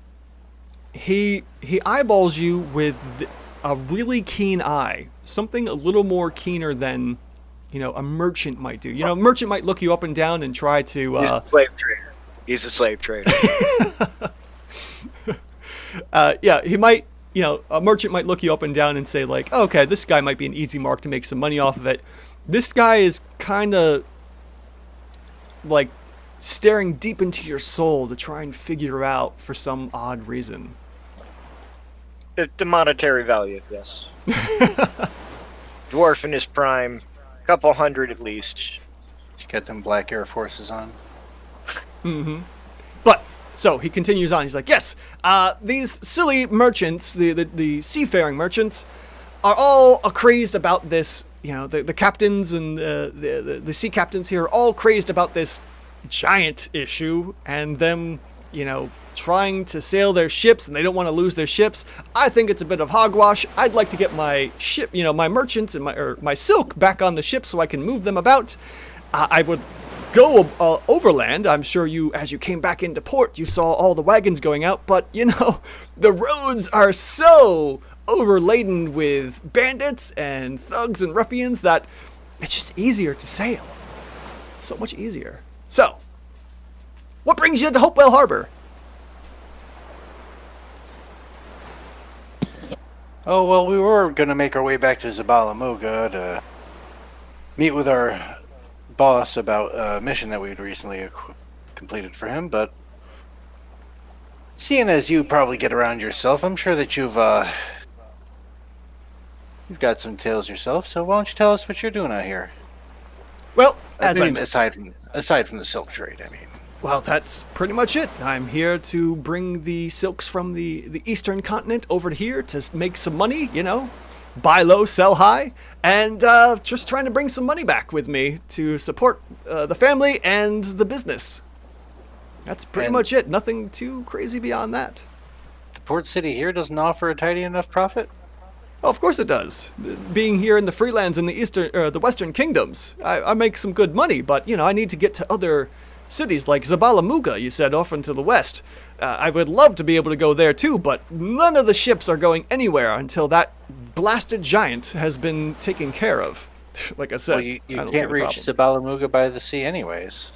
he eyeballs you with a really keen eye, something a little more keener than a merchant might do. A merchant might look you up and down and try to. He's a slave trader. He's a slave trader. Yeah, he might. A merchant might look you up and down and say like, okay, this guy might be an easy mark to make some money off of it. This guy is kind of like staring deep into your soul to try and figure out for some odd reason. The monetary value, yes. Dwarf in his prime, couple hundred at least. He's got them black Air Forces on. Mm-hmm. But so he continues on. He's like, yes, these silly merchants, the seafaring merchants, are all crazed about this. The captains and the sea captains here are all crazed about this giant issue and them, trying to sail their ships, and they don't want to lose their ships. I think it's a bit of hogwash. I'd like to get my ship, my merchants and my silk back on the ship so I can move them about. I would go overland. I'm sure as you came back into port, you saw all the wagons going out, but the roads are so overladen with bandits and thugs and ruffians that it's just easier to sail. So much easier. So, what brings you to Hopewell Harbor? Oh, well, we were going to make our way back to Zabala Muga to meet with our boss about a mission that we'd recently completed for him, but seeing as you probably get around yourself, I'm sure that you've got some tales yourself, so why don't you tell us what you're doing out here? Well, aside from the silk trade, Well, that's pretty much it. I'm here to bring the silks from the eastern continent over to here to make some money, buy low, sell high, and just trying to bring some money back with me to support the family and the business. That's pretty much it. Nothing too crazy beyond that. The port city here doesn't offer a tidy enough profit? Oh, of course it does. Being here in the Freelands in the Western Kingdoms, I make some good money, but, I need to get to other cities like Zabala Muga, you said, off into the west. I would love to be able to go there too, but none of the ships are going anywhere until that blasted giant has been taken care of. Like I said, well, you can't reach Zabala Muga by the sea anyways.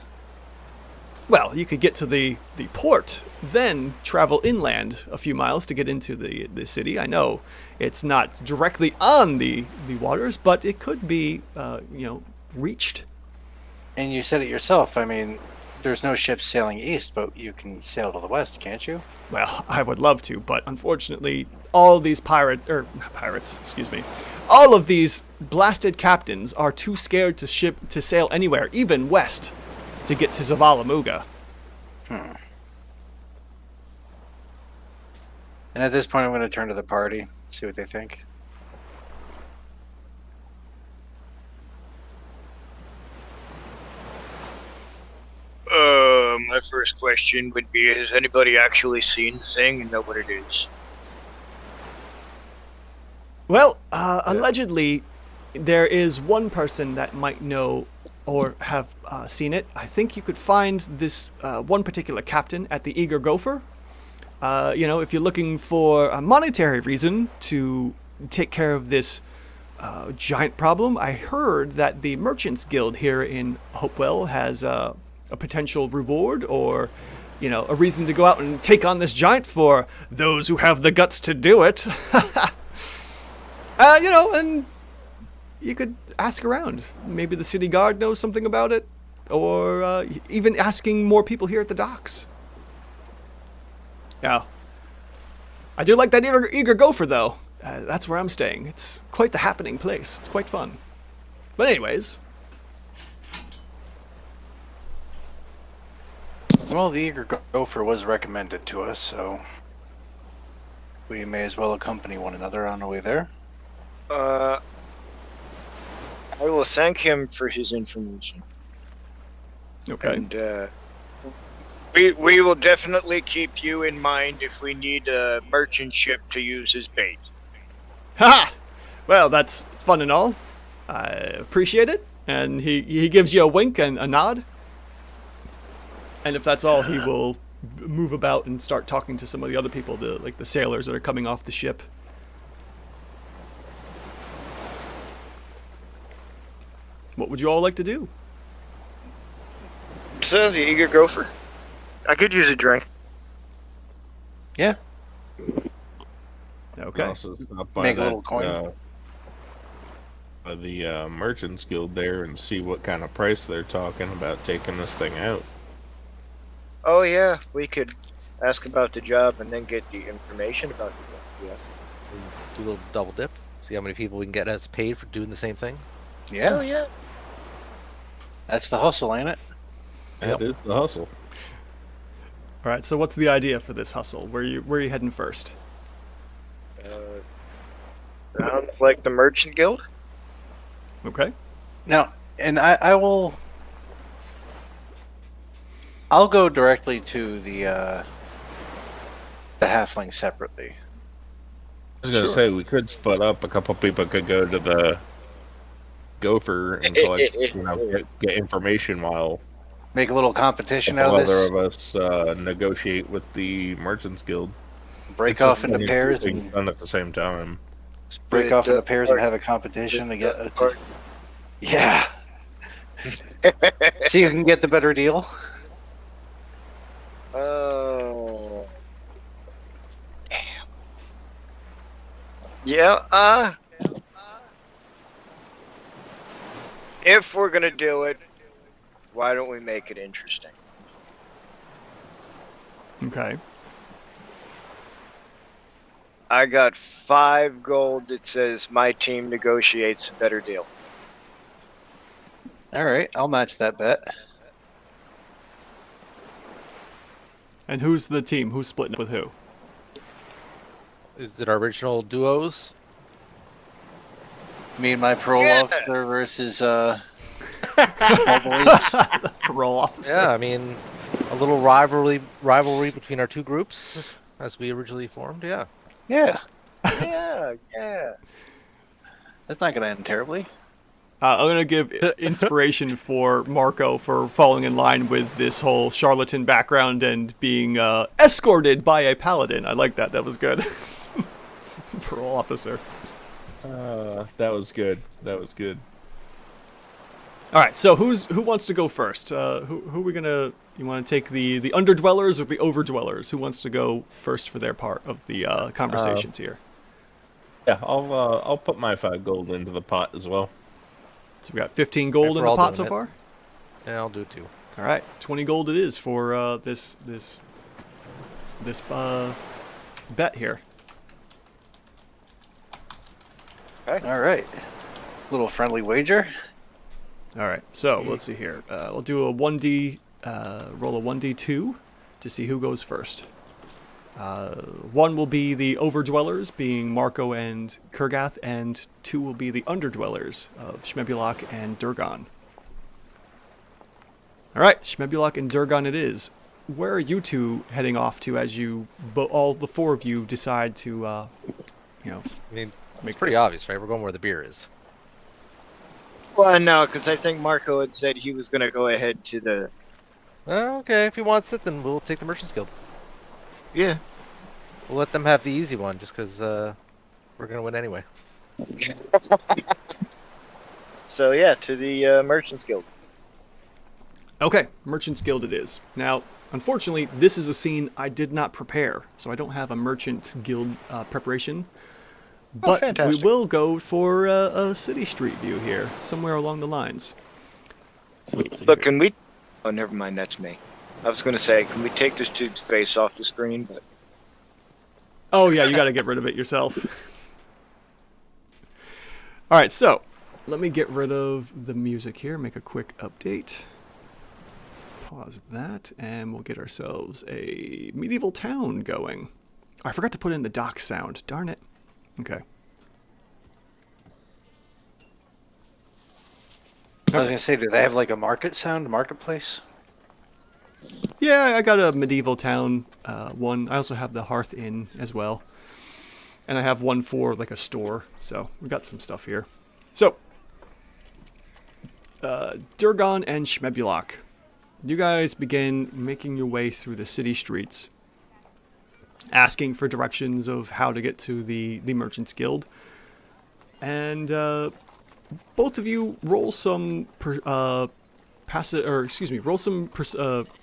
Well, you could get to the port, then travel inland a few miles to get into the city. I know it's not directly on the waters, but it could be, reached. And you said it yourself. I mean, there's no ships sailing east, but you can sail to the west, can't you? Well, I would love to, but unfortunately, all these all of these blasted captains are too scared to sail anywhere, even west, to get to Zabala Muga. And at this point, I'm going to turn to the party, see what they think. My first question would be, has anybody actually seen the thing and know what it is? Well, allegedly, there is one person that might know or have seen it. I think you could find this one particular captain at the Eager Gopher. If you're looking for a monetary reason to take care of this giant problem, I heard that the Merchants Guild here in Hopewell has a potential reward or, a reason to go out and take on this giant for those who have the guts to do it. And you could ask around. Maybe the city guard knows something about it, or even asking more people here at the docks. Yeah. I do like that Eager Gopher, though. That's where I'm staying. It's quite the happening place. It's quite fun. But anyways. Well, the Eager Gopher was recommended to us, so we may as well accompany one another on the way there. I will thank him for his information. Okay. And we will definitely keep you in mind if we need a merchant ship to use as bait. Ha! Well, that's fun and all. I appreciate it. And he gives you a wink and a nod. And if that's all, he will move about and start talking to some of the other people, the sailors that are coming off the ship. What would you all like to do? So, the Eager Gopher. I could use a drink. Yeah. Okay. Also stop by Make a little coin. The Merchants Guild there and see what kind of price they're talking about taking this thing out. Oh yeah, we could ask about the job and then get the information about the job. Yeah. Do a little double dip. See how many people we can get us paid for doing the same thing. Yeah. Oh yeah. That's the hustle, ain't it? That is the hustle. All right. So what's the idea for this hustle? Where are you heading first? Sounds like the Merchant Guild. Okay. Now, and I'll go directly to the halfling separately. I was going to say, we could split up. A couple people could go to the Gopher and collect, get information while Make a little competition a out of other this. of us negotiate with the Merchants Guild. Break off into pairs being and done at the same time. break off into pairs and have a competition to get. Yeah. See who can get the better deal. Oh. Damn. Yeah, if we're gonna do it, why don't we make it interesting? Okay. I got 5 gold that says my team negotiates a better deal. All right, I'll match that bet. And who's the team? Who's splitting with who? Is it our original duos? Me and my parole officer versus small boys. The parole officer. Yeah, I mean, a little rivalry between our two groups as we originally formed. Yeah. Yeah, Yeah. that's not gonna end terribly. I'm going to give inspiration for Marco for falling in line with this whole charlatan background and being escorted by a paladin. I like that. That was good. Parole officer. That was good. That was good. All right, so who wants to go first? Who are we going to... You want to take the underdwellers or the overdwellers? Who wants to go first for their part of the conversations here? Yeah, I'll put my 5 gold into the pot as well. So we got 15 gold in we're the all pot doing so it. far? Yeah, I'll do it too. All right, 20 gold it is for this bet here. All right, little friendly wager. All right, so let's see here. We'll do a 1D, roll a 1D2 to see who goes first. 1 will be the overdwellers, being Marco and Kurgath, and 2 will be the underdwellers of Shmebulok and Durgan. All right, Shmebulok and Durgan it is. Where are you two heading off to as you, all the 4 of you, decide to, I mean, make it's pretty this? obvious, right? We're going where the beer is. Well, no, because I think Marco had said he was going to go ahead to the... Okay, if he wants it, then we'll take the Merchant's Guild. Yeah. We'll let them have the easy one, just because we're going to win anyway. So, yeah, to the Merchants Guild. Okay, Merchant's Guild it is. Now, unfortunately, this is a scene I did not prepare, so I don't have a Merchant's Guild preparation. But we fantastic. will go for a city street view here, somewhere along the lines. So let's see But here. can we... Oh, never mind, that's me. I was going to say, can we take this dude's face off the screen? But Oh yeah, you got to get rid of it yourself. All right, so let me get rid of the music here, make a quick update. Pause that, and we'll get ourselves a medieval town going. Oh, I forgot to put in the dock sound. Darn it. Okay. I was gonna say, do they have like a marketplace? Yeah, I got a medieval town one. I also have the Hearth Inn as well. And I have one for like a store. So we got some stuff here. So, Durgan and Shmebulok. You guys begin making your way through the city streets, asking for directions of how to get to the Merchant's Guild. And both of you roll some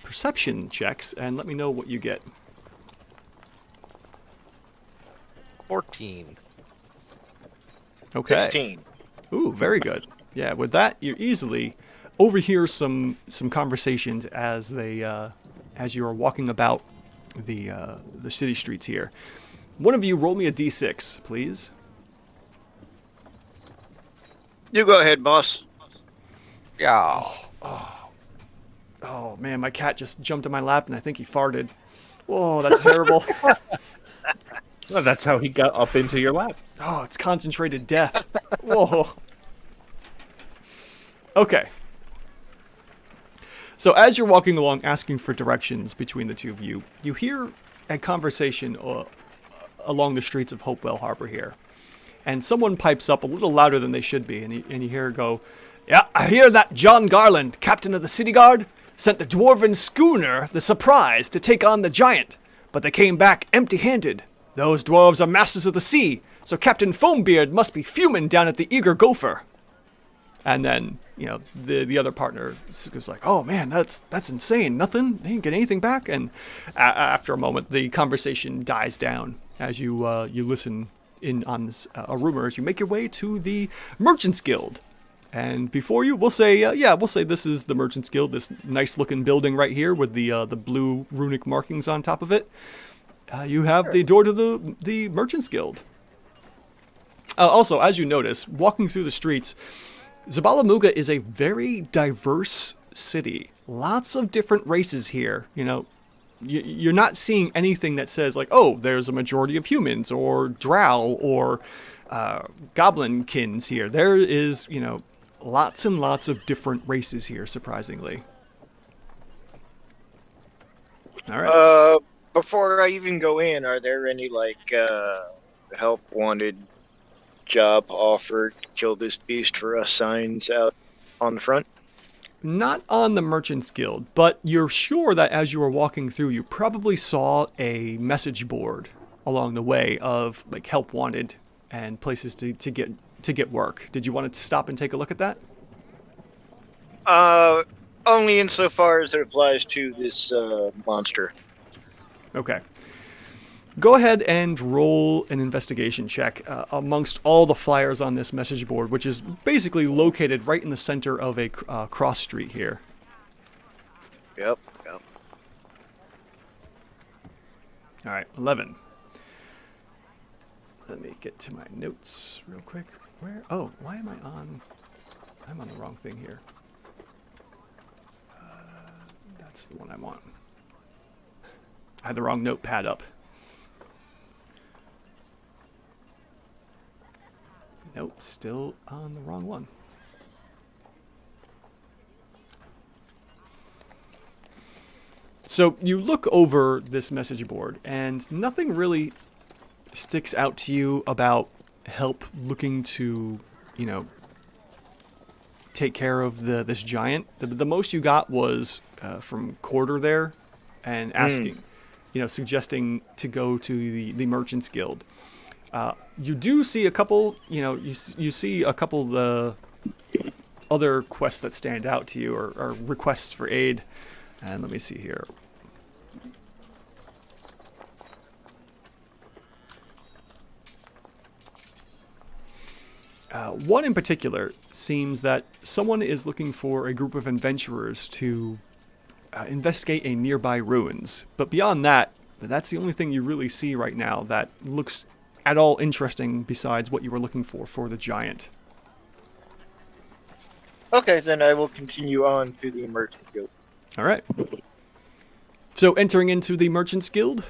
perception checks and let me know what you get. 14. Okay. 16. Ooh, very good. Yeah, with that, you easily overhear some conversations as they as you are walking about the city streets here. One of you roll me a d6, please. You go ahead, boss. Yeah. Oh man, my cat just jumped in my lap and I think he farted. Whoa, that's terrible. Well, that's how he got up into your lap. Oh, it's concentrated death. Whoa. Okay. So as you're walking along asking for directions between the two of you, you hear a conversation along the streets of Hopewell Harbor here. And someone pipes up a little louder than they should be, and you hear her go, "Yeah, I hear that John Garland, captain of the city guard, sent the dwarven schooner, the Surprise, to take on the giant, but they came back empty-handed. Those dwarves are masters of the sea, so Captain Foambeard must be fuming down at the Eager Gopher." And then, the other partner was like, "Oh man, that's insane. Nothing? They didn't get anything back?" And after a moment, the conversation dies down as you listen in on this, a rumor as you make your way to the Merchants Guild. And before you, we'll say this is the Merchants Guild, this nice-looking building right here with the blue runic markings on top of it. You have the door to the Merchants Guild. Also, as you notice, walking through the streets, Zabala Muga is a very diverse city. Lots of different races here. You're not seeing anything that says like, oh, there's a majority of humans or drow or goblinkins here. There is, lots and lots of different races here, surprisingly. All right. Before I even go in, are there any help wanted, job offered, kill this beast for us signs out on the front? Not on the Merchants Guild, but you're sure that as you were walking through, you probably saw a message board along the way of help wanted and places to get work. Did you want to stop and take a look at that? Only insofar as it applies to this monster. Okay. Go ahead and roll an investigation check amongst all the flyers on this message board, which is basically located right in the center of a cross street here. Yep. All right, 11. Let me get to my notes real quick. Why am I on? I'm on the wrong thing here. That's the one I want. I had the wrong notepad up. Nope, still on the wrong one. So you look over this message board, and nothing really sticks out to you about help looking to, take care of this giant. The most you got was from Quarter there, and asking, suggesting to go to the Merchants Guild. You do see a couple, you see a couple of the other quests that stand out to you, or requests for aid. And let me see here. One in particular seems that someone is looking for a group of adventurers to investigate a nearby ruins. But beyond that, that's the only thing you really see right now that looks at all interesting besides what you were looking for the giant. Okay, then I will continue on to the Merchants Guild. All right. So entering into the Merchants Guild,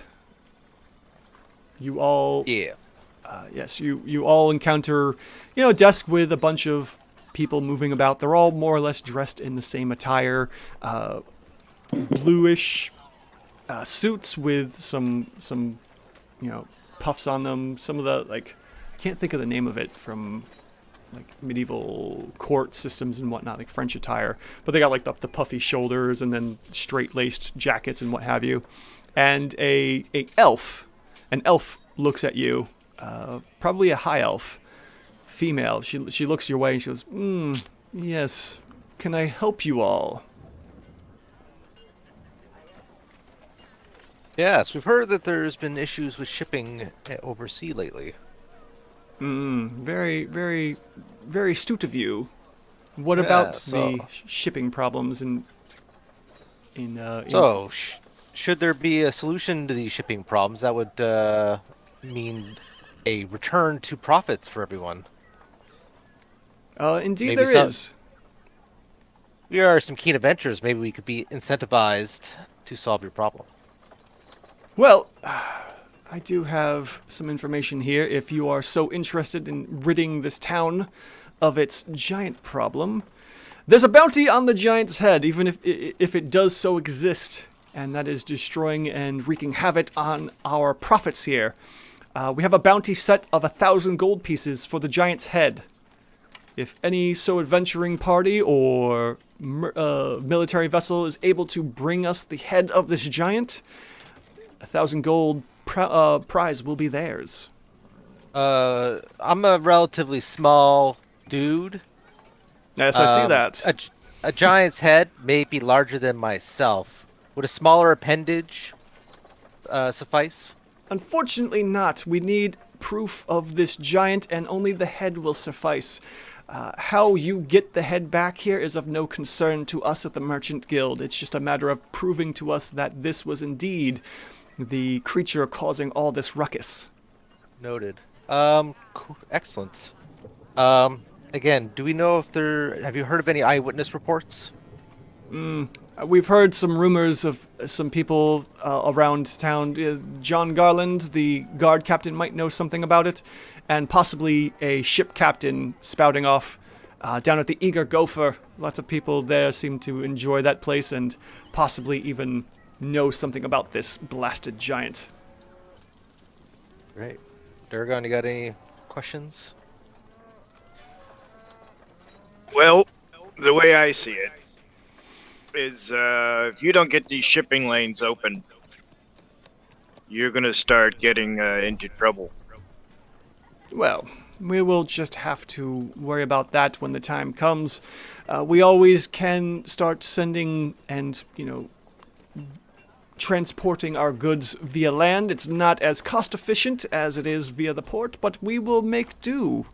you all... Yeah. Yes, you all encounter, a desk with a bunch of people moving about. They're all more or less dressed in the same attire, bluish suits with some puffs on them. Some of the I can't think of the name of it from medieval court systems and whatnot, like French attire. But they got the puffy shoulders and then straight laced jackets and what have you. And an elf looks at you. Probably a high elf, female. She looks your way and she goes, yes, can I help you all? Yes, we've heard that there's been issues with shipping overseas lately. Very, very, very astute of you. What about the shipping problems should there be a solution to these shipping problems, that would mean a return to profits for everyone. Indeed, maybe there is. We are some keen adventurers. Maybe we could be incentivized to solve your problem. Well, I do have some information here if you are so interested in ridding this town of its giant problem. There's a bounty on the giant's head, even if it does so exist, and that is destroying and wreaking havoc on our profits here. We have a bounty set of 1,000 gold pieces for the giant's head. If any so adventuring party or military vessel is able to bring us the head of this giant, 1,000 gold prize will be theirs. I'm a relatively small dude. Yes, I see that. A giant's head may be larger than myself. Would a smaller appendage suffice? Unfortunately not. We need proof of this giant, and only the head will suffice. How you get the head back here is of no concern to us at the Merchant Guild. It's just a matter of proving to us that this was indeed the creature causing all this ruckus. Noted. Excellent. Again, do we know if have you heard of any eyewitness reports? We've heard some rumors of some people around town. John Garland, the guard captain, might know something about it, and possibly a ship captain spouting off down at the Eager Gopher. Lots of people there seem to enjoy that place and possibly even know something about this blasted giant. Great. Durgon, you got any questions? Well, the way I see it is if you don't get these shipping lanes open, you're going to start getting into trouble. Well, we will just have to worry about that when the time comes. We always can start sending and, transporting our goods via land. It's not as cost efficient as it is via the port, but we will make do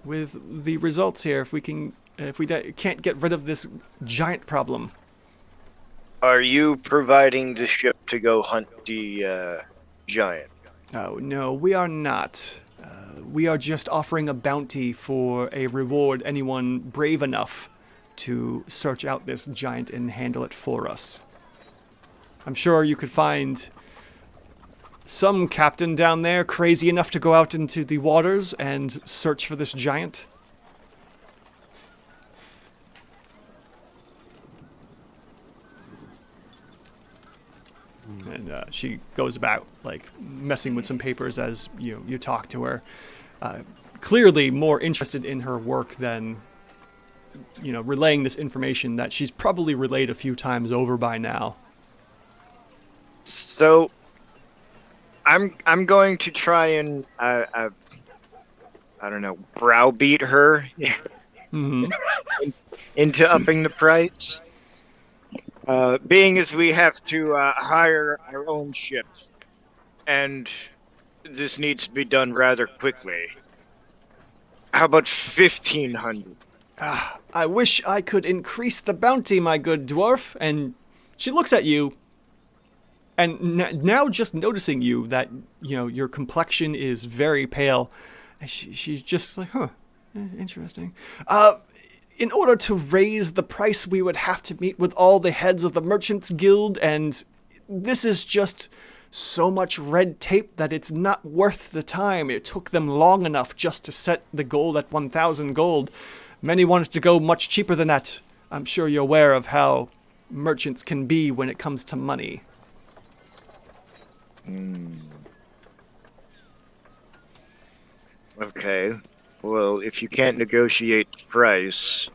with the results here if we can't get rid of this giant problem. Are you providing the ship to go hunt the giant? Oh, no, we are not. We are just offering a bounty for a reward anyone brave enough to search out this giant and handle it for us. I'm sure you could find some captain down there crazy enough to go out into the waters and search for this giant. And she goes about, messing with some papers as you talk to her. Clearly more interested in her work than, relaying this information that she's probably relayed a few times over by now. So, I'm going to try and, I don't know, browbeat her into upping the price. Being as we have to hire our own ships, and this needs to be done rather quickly. How about 1,500? I wish I could increase the bounty, my good dwarf. And she looks at you, and now just noticing you, that your complexion is very pale, she's just like, interesting. In order to raise the price, we would have to meet with all the heads of the Merchants Guild, and this is just so much red tape that it's not worth the time. It took them long enough just to set the gold at 1,000 gold. Many wanted to go much cheaper than that. I'm sure you're aware of how merchants can be when it comes to money. Okay. Well, if you can't negotiate the price,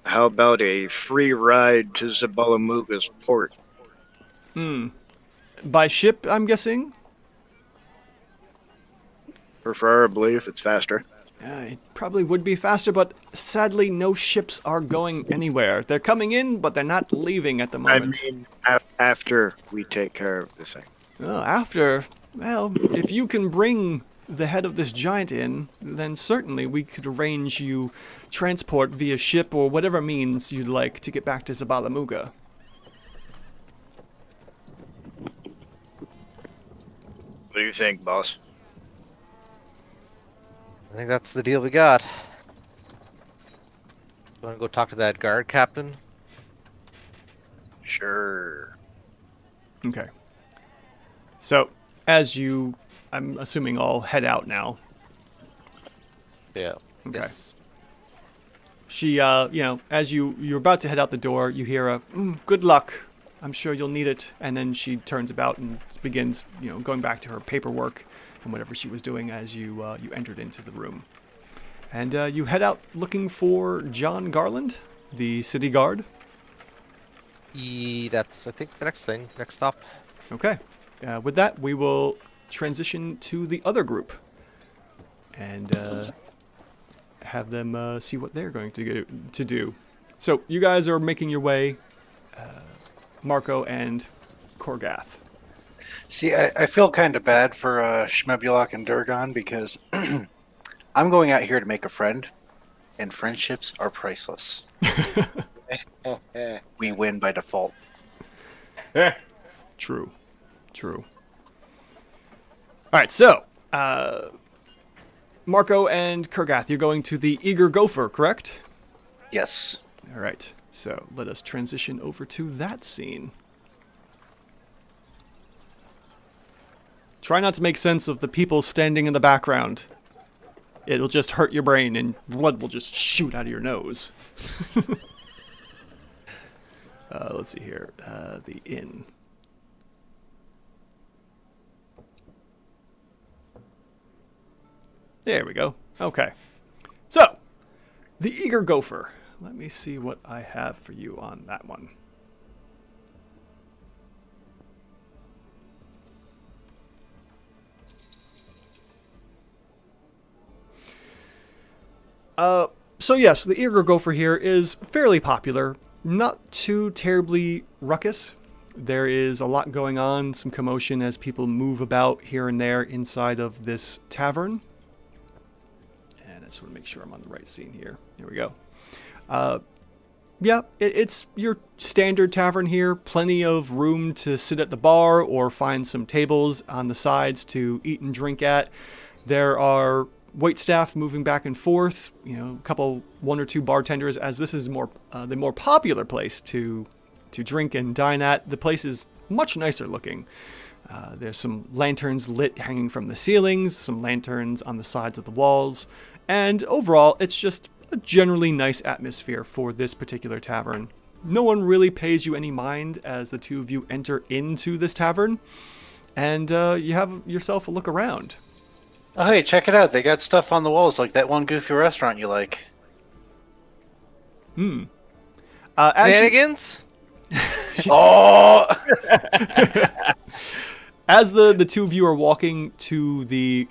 how about a free ride to Zabala Muga's port? By ship, I'm guessing? Preferably, if it's faster. It probably would be faster, but sadly no ships are going anywhere. They're coming in, but they're not leaving at the moment. I mean, after we take care of this thing. After, well, if you can bring the head of this giant in, then certainly we could arrange you transport via ship or whatever means you'd like to get back to Zabala Muga. What do you think, boss? I think that's the deal we got. You want to go talk to that guard captain? Sure. Okay. So, as you, I'm assuming, all head out now. Yeah. Okay. Yes. She, as you're about to head out the door, you hear a, good luck. I'm sure you'll need it. And then she turns about and begins, going back to her paperwork and whatever she was doing as you entered into the room. And you head out looking for John Garland, the city guard. That's, I think, the next thing. Next stop. Okay. With that, we will transition to the other group and have them see what they're going to do. So you guys are making your way, Marco and Korgath. See, I feel kind of bad for Shmebulok and Durgon because I'm going out here to make a friend, and friendships are priceless. We win by default. True. All right, so Marco and Korgath, you're going to the Eager Gopher, correct? Yes. All right. So let us transition over to that scene. Try not to make sense of the people standing in the background. It'll just hurt your brain and blood will just shoot out of your nose. Let's see here. The inn. There we go. Okay. So, the Eager Gopher. Let me see what I have for you on that one. So yes, the Eager Gopher here is fairly popular. Not too terribly ruckus. There is a lot going on, some commotion as people move about here and there inside of this tavern. And I just want to make sure I'm on the right scene here. Here we go. Yeah, it's your standard tavern here. Plenty of room to sit at the bar or find some tables on the sides to eat and drink at. There are waitstaff moving back and forth, you know, one or two bartenders, as this is the more popular place to drink and dine at. The place is much nicer looking. There's some lanterns lit hanging from the ceilings, some lanterns on the sides of the walls, and overall it's just a generally nice atmosphere for this particular tavern. No one really pays you any mind as the two of you enter into this tavern, and you have yourself a look around. Oh, hey, check it out. They got stuff on the walls like that one goofy restaurant you like. Shenanigans? Oh! As the two of you are walking to the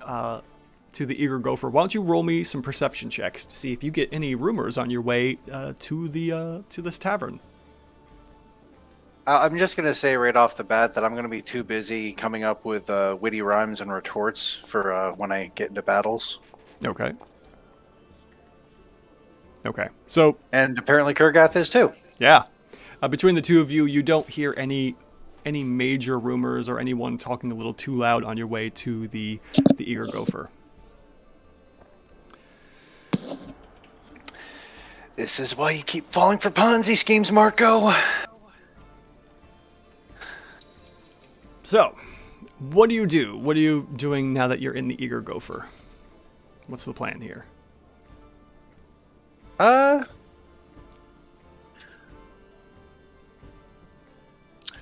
Eager Gopher, why don't you roll me some perception checks to see if you get any rumors on your way to this tavern? I'm just going to say right off the bat that I'm going to be too busy coming up with witty rhymes and retorts for when I get into battles. Okay. Okay. So. And apparently Kurgath is too. Yeah. Between the two of you, you don't hear any major rumors or anyone talking a little too loud on your way to the Eager Gopher. This is why you keep falling for Ponzi schemes, Marco. So, what do you do? What are you doing now that you're in the Eager Gopher? What's the plan here?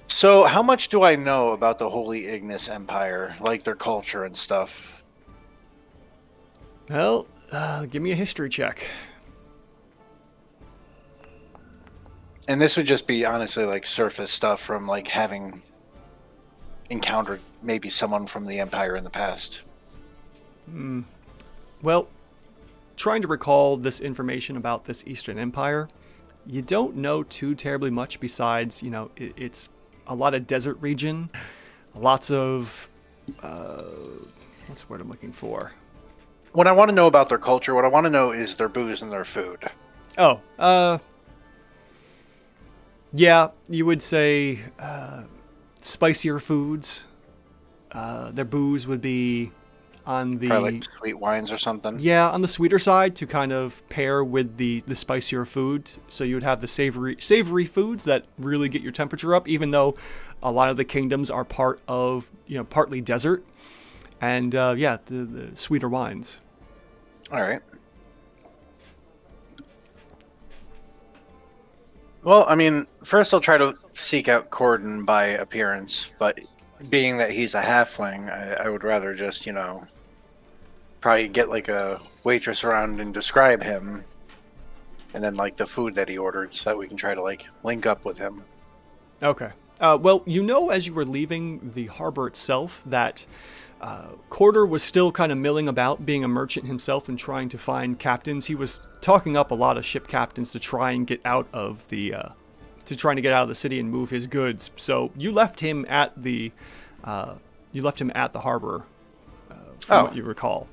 So how much do I know about the Holy Ignis Empire, like their culture and stuff? Well, give me a history check. And this would just be honestly like surface stuff from like having encountered maybe someone from the Empire in the past. Well, trying to recall this information about this Eastern Empire, you don't know too terribly much besides, you know, it's a lot of desert region, lots of, what's the word I'm looking for? What I want to know about their culture, what I want to know is their booze and their food. Oh, yeah, you would say spicier foods. Their booze would be on the... Probably like sweet wines or something. Yeah, on the sweeter side to kind of pair with the spicier food. So you would have the savory foods that really get your temperature up, even though a lot of the kingdoms are part of, you know, partly desert. And yeah, the sweeter wines. All right. Well, I mean, first I'll try to seek out Corden by appearance, but being that he's a halfling, I would rather just, you know, probably get like a waitress around and describe him, and then like the food that he ordered, so that we can try to like link up with him. Okay. Well, you know, as you were leaving the harbor itself, that Corder was still kind of milling about, being a merchant himself and trying to find captains. He was talking up a lot of ship captains to try and get out of the city and move his goods. So you left him at the harbor, from what you recall.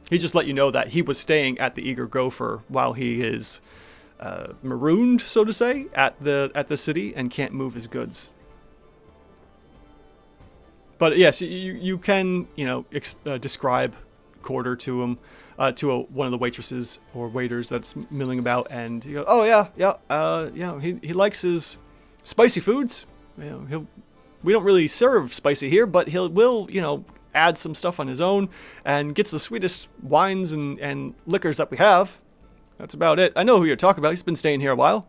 He just let you know that he was staying at the Eager Gopher while he is marooned, so to say, at the city and can't move his goods. But yes, you can, you know, describe quarter to him, one of the waitresses or waiters that's milling about, and you go, "Oh yeah, he likes his spicy foods. You know, we don't really serve spicy here, but will add some stuff on his own, and gets the sweetest wines and liquors that we have. That's about it. I know who you're talking about. He's been staying here a while."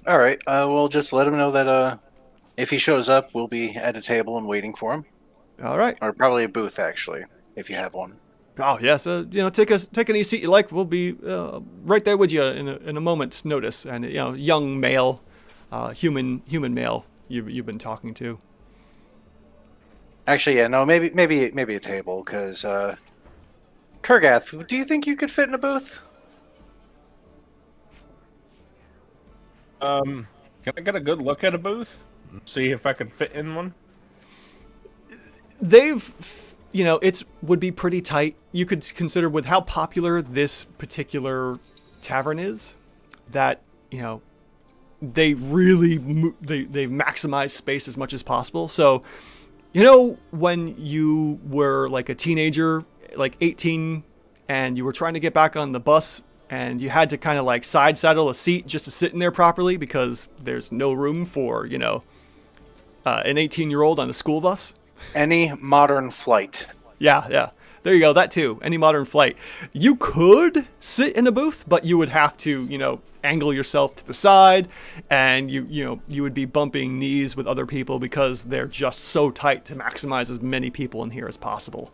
All right. We'll just let him know that if he shows up, we'll be at a table and waiting for him. All right. Or probably a booth, actually, if you have one. Oh yes. Take any seat you like. We'll be right there with you in a moment's notice. And young male, human male you've been talking to. Actually, yeah, no, maybe a table, because Kurgath, do you think you could fit in a booth? Can I get a good look at a booth? See if I could fit in one? It would be pretty tight. You could consider with how popular this particular tavern is, that, they really, they maximize space as much as possible. So, when you were like a teenager, like 18, and you were trying to get back on the bus, and you had to kind of like side saddle a seat just to sit in there properly because there's no room for, an 18-year-old on a school bus. Any modern flight. Yeah. There you go. That too. Any modern flight. You could sit in a booth, but you would have to, angle yourself to the side, and you would be bumping knees with other people because they're just so tight to maximize as many people in here as possible.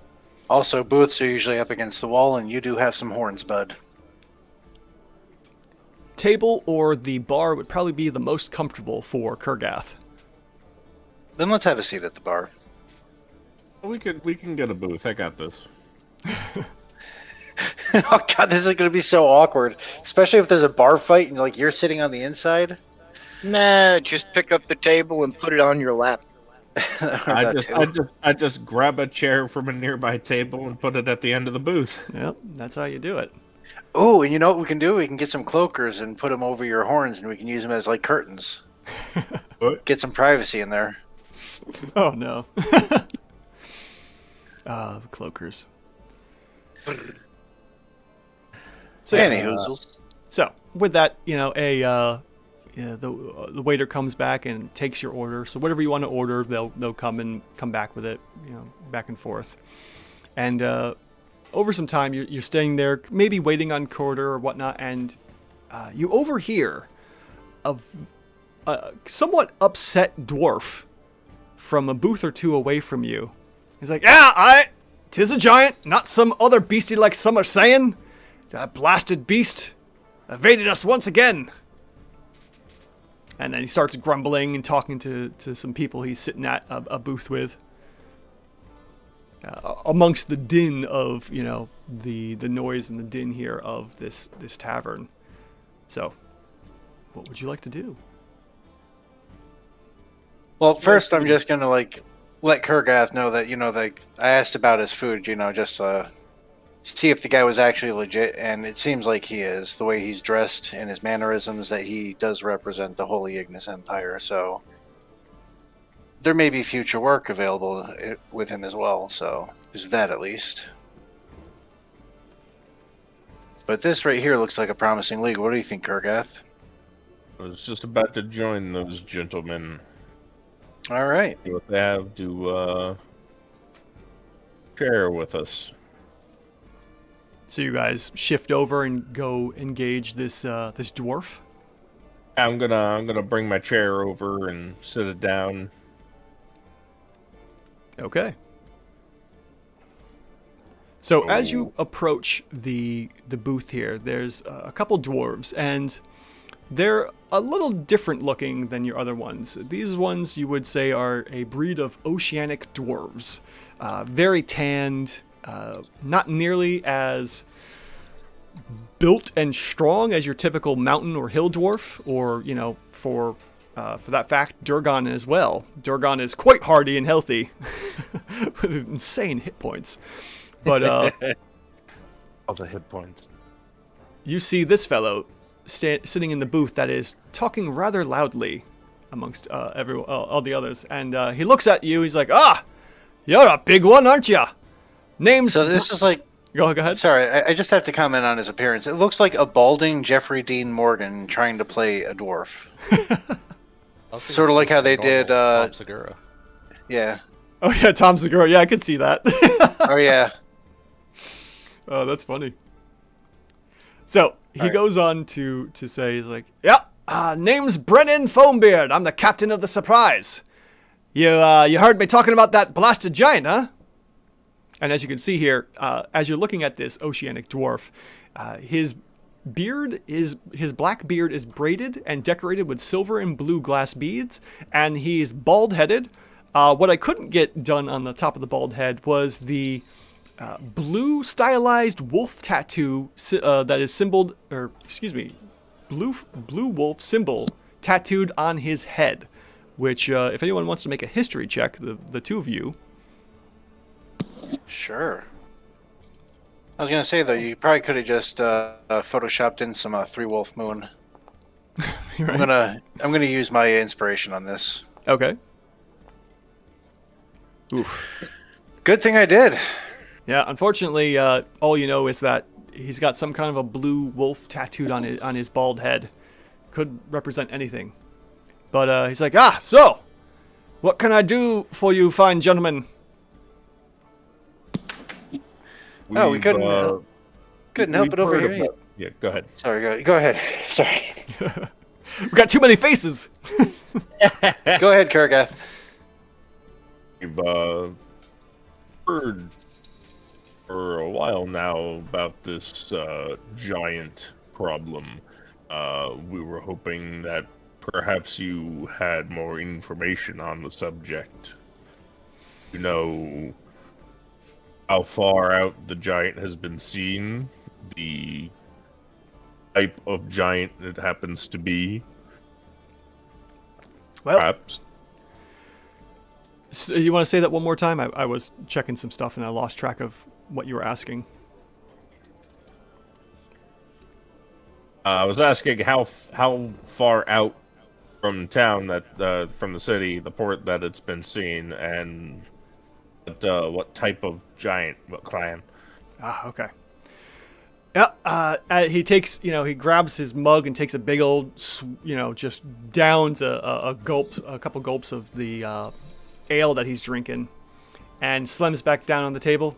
Also, booths are usually up against the wall, and you do have some horns, bud. Table or the bar would probably be the most comfortable for Kurgath. Then let's have a seat at the bar. We can get a booth. I got this. Oh god, this is going to be so awkward, especially if there's a bar fight and you're sitting on the inside. Nah, just pick up the table and put it on your lap. I just grab a chair from a nearby table and put it at the end of the booth. Yep, that's how you do it. Oh, and you know what we can do? We can get some cloakers and put them over your horns, and we can use them as curtains. What? Get some privacy in there. Oh no. Cloakers. So, so with that, the waiter comes back and takes your order. So whatever you want to order, they'll come back with it, back and forth. And over some time, you're staying there, maybe waiting on quarter or whatnot, and you overhear a somewhat upset dwarf from a booth or two away from you. He's like, "Yeah, 'tis a giant, not some other beastie like some are saying. That blasted beast evaded us once again." And then he starts grumbling and talking to some people he's sitting at a booth with. Amongst the din of, the noise and the din here of this tavern. So, what would you like to do? Well, first I'm just going to let Kurgath know that, I asked about his food, just see if the guy was actually legit, and it seems like he is. The way he's dressed and his mannerisms, that he does represent the Holy Ignis Empire, so there may be future work available with him as well, so there's that at least. But this right here looks like a promising league. What do you think, Kurgath? I was just about to join those gentlemen. All right. See what they have to share with us. So you guys shift over and go engage this dwarf? I'm gonna bring my chair over and sit it down. Okay. So as you approach the booth here, there's a couple dwarves, and they're a little different looking than your other ones. These ones you would say are a breed of oceanic dwarves. Very tanned, not nearly as built and strong as your typical mountain or hill dwarf, or, for that fact, Durgon as well. Durgon is quite hardy and healthy with insane hit points. But all the hit points. You see this fellow sitting in the booth that is talking rather loudly amongst all the others, and he looks at you. He's like, "Ah, you're a big one, aren't you? Names. So this is like. Go ahead. Sorry, I just have to comment on his appearance. It looks like a balding Jeffrey Dean Morgan trying to play a dwarf. Sort of like how they did. Tom Segura. Yeah. Oh yeah, Tom Segura. Yeah, I could see that. Oh yeah. Oh, that's funny. So he goes on to say, he's like, "Yeah, name's Brennan Foambeard. I'm the captain of the Surprise. You heard me talking about that blasted giant, huh?" And as you can see here, as you're looking at this oceanic dwarf, his black beard is braided and decorated with silver and blue glass beads, and he's bald-headed. What I couldn't get done on the top of the bald head was the blue stylized wolf tattoo that is blue wolf symbol tattooed on his head. Which, if anyone wants to make a history check, the two of you. Sure. I was gonna say though, you probably could have just photoshopped in some Three Wolf Moon. Right. I'm gonna use my inspiration on this. Okay. Oof. Good thing I did. Yeah, unfortunately, all you know is that he's got some kind of a blue wolf tattooed on his bald head. Could represent anything. But he's like, so, what can I do for you fine gentlemen? We couldn't help it over here. Yeah, go ahead. Sorry, go ahead. Sorry. We've got too many faces. Go ahead, Karagath. We've heard for a while now about this giant problem. We were hoping that perhaps you had more information on the subject. You know how far out the giant has been seen, the type of giant it happens to be. Well, perhaps. You want to say that one more time? I was checking some stuff and I lost track of what you were asking. I was asking how far out from town that from the city, the port that it's been seen, and what type of giant, what clan. Okay. Yeah, he takes, he grabs his mug and takes a big old, just downs a couple gulps of the ale that he's drinking, and slams back down on the table.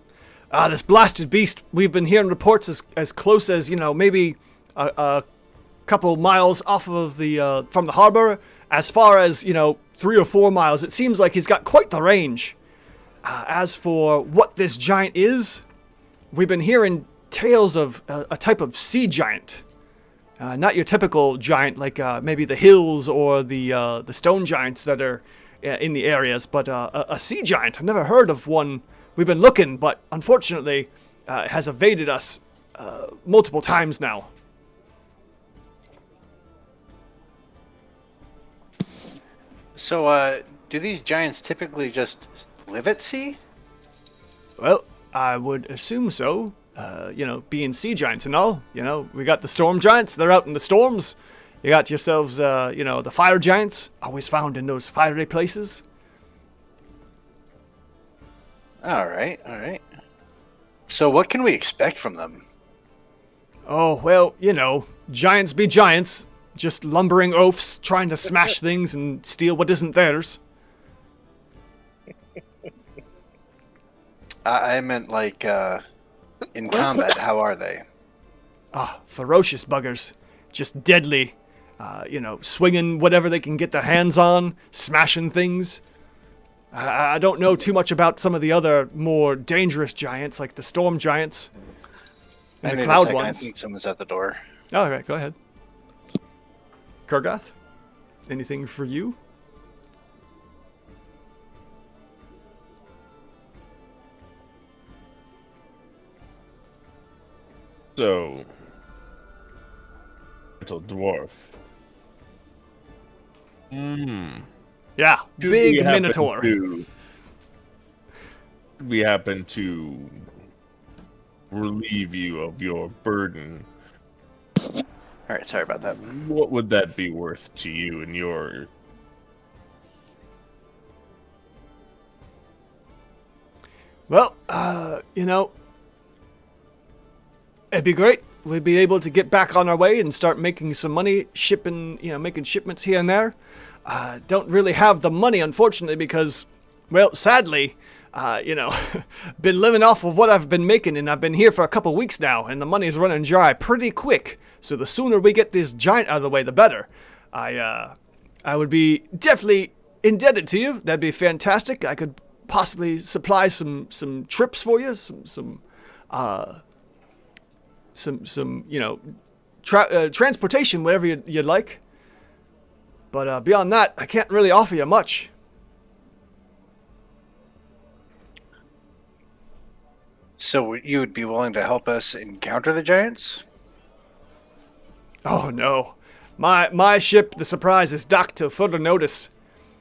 This blasted beast, we've been hearing reports as close as, maybe a couple miles off of from the harbor, as far as, 3 or 4 miles. It seems like he's got quite the range. As for what this giant is, we've been hearing tales of a type of sea giant. Not your typical giant like maybe the hills or the stone giants that are in the areas, but a sea giant. I've never heard of one. We've been looking, but unfortunately it has evaded us multiple times now. So, do these giants typically just live at sea? Well, I would assume so. Being sea giants and all. We got the storm giants. They're out in the storms. You got yourselves, the fire giants, always found in those fiery places. All right. So what can we expect from them? Oh, well, giants be giants. Just lumbering oafs trying to smash things and steal what isn't theirs. I meant like in combat. How are they? Ferocious buggers. Just deadly. Swinging whatever they can get their hands on, smashing things. I don't know too much about some of the other more dangerous giants, like the storm giants and the cloud ones. I think someone's at the door. All right, go ahead. Kargath, anything for you? So, little dwarf. Yeah, Should big minotaur. We happen to relieve you of your burden. All right, sorry about that. What would that be worth to you and your... Well, it'd be great. We'd be able to get back on our way and start making some money, making shipments here and there. Don't really have the money, unfortunately, because, well, sadly, been living off of what I've been making, and I've been here for a couple weeks now, and the money's running dry pretty quick. So the sooner we get this giant out of the way, the better. I would be definitely indebted to you. That'd be fantastic. I could possibly supply some trips for you, some transportation, whatever you'd like. But beyond that, I can't really offer you much. So you would be willing to help us encounter the giants? Oh no, my ship, the Surprise, is docked till further notice.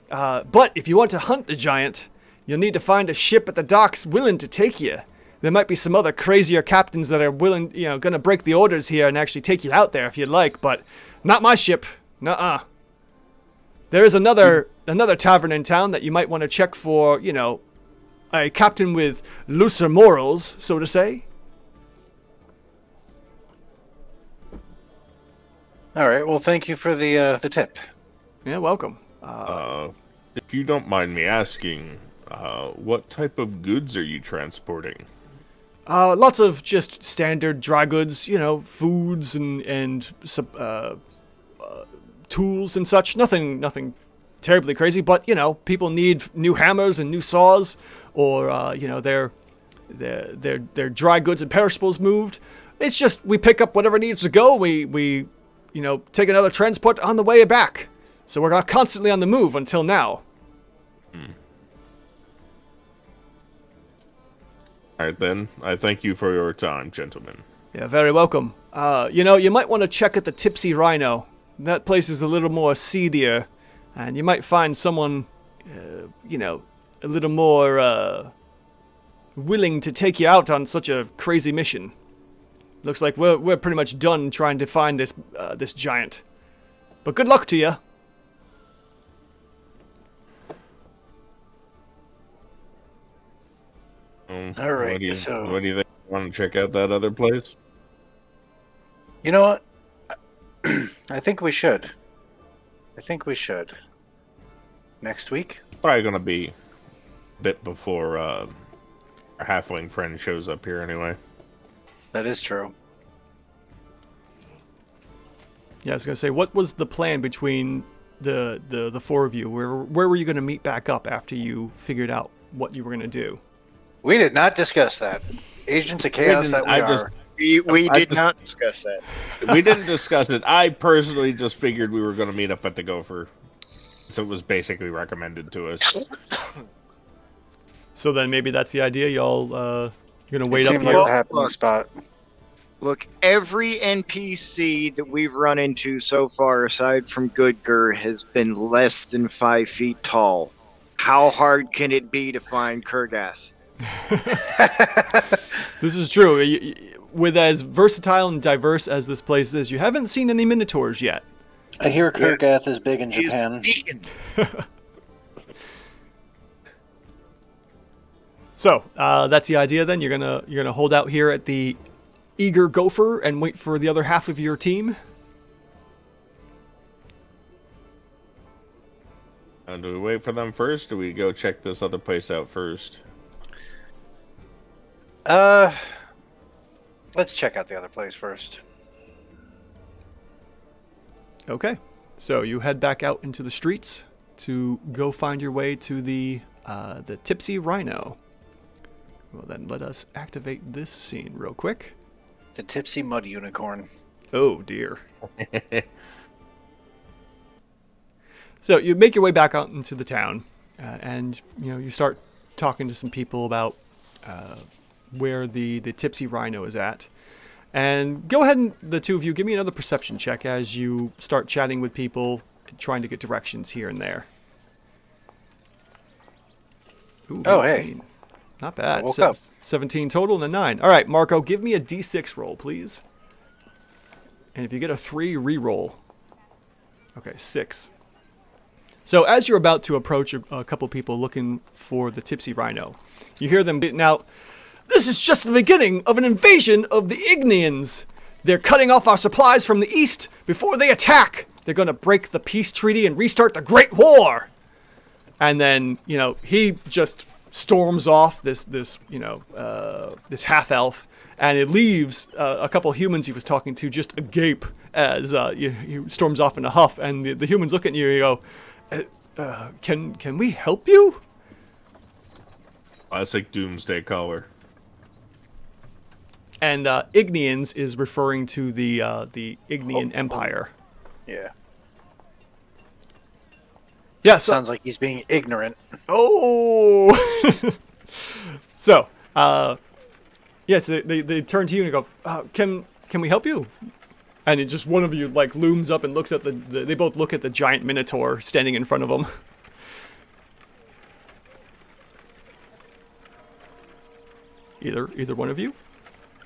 But if you want to hunt the giant, you'll need to find a ship at the docks willing to take you. There might be some other crazier captains that are willing, gonna break the orders here and actually take you out there if you'd like, but not my ship. Nuh-uh. There is another tavern in town that you might want to check for, a captain with looser morals, so to say. All right. Well, thank you for the tip. Yeah, welcome. If you don't mind me asking, what type of goods are you transporting? Lots of just standard dry goods, foods and tools and such. Nothing terribly crazy, but people need new hammers and new saws, or their dry goods and perishables moved. It's just we pick up whatever needs to go. We take another transport on the way back. So we're constantly on the move until now. All right, then. I thank you for your time, gentlemen. Yeah, very welcome. You might want to check at the Tipsy Rhino. That place is a little more seedier, and you might find someone, a little more willing to take you out on such a crazy mission. Looks like we're pretty much done trying to find this giant. But good luck to you. All right. What do you think? Want to check out that other place? You know what? I think we should. Next week? Probably gonna be a bit before our halfling friend shows up here anyway. That is true. Yeah, I was gonna say, what was the plan between the four of you? Where were you gonna meet back up after you figured out what you were gonna do? We did not discuss that. Agents of Chaos that we are. We did not discuss that. We didn't discuss it. I personally just figured we were going to meet up at the Gopher. So it was basically recommended to us. So then maybe that's the idea. Y'all you're going to wait up Seemed here? like the happening spot. Look, every NPC that we've run into so far, aside from Goodger, has been less than 5 feet tall. How hard can it be to find Kurgath? This is true. With as versatile and diverse as this place is, you haven't seen any Minotaurs yet. I hear Kurgath is big in Japan. So that's the idea. Then you're gonna hold out here at the Eager Gopher and wait for the other half of your team. Do we wait for them first, or do we go check this other place out first? Let's check out the other place first. Okay, so you head back out into the streets to go find your way to the Tipsy Rhino. Well, then let us activate this scene real quick. The Tipsy Mud Unicorn. Oh dear. So you make your way back out into the town, and you start talking to some people about where the Tipsy Rhino is at. And go ahead and the two of you give me another perception check as you start chatting with people, trying to get directions here and there. Ooh, Oh, 18. hey. Not bad. I woke up. 17 total and a 9. All right, Marco, give me a D6 roll, please. And if you get a 3, re-roll. Okay, 6. So as you're about to approach a couple people looking for the Tipsy Rhino, you hear them getting out. This is just the beginning of an invasion of the Ignians. They're cutting off our supplies from the east before they attack. They're going to break the peace treaty and restart the Great War. And then, he just storms off this half-elf, and it leaves a couple humans he was talking to just agape as he storms off in a huff. And the humans look at you and you go, can we help you? Classic Doomsday Caller. And Ignians is referring to the Ignian Empire. Yeah. Yeah, Sounds like he's being ignorant. Oh! So, yes, they turn to you and go, can we help you? And it just one of you looms up and looks at they both look at the giant minotaur standing in front of them. Either one of you?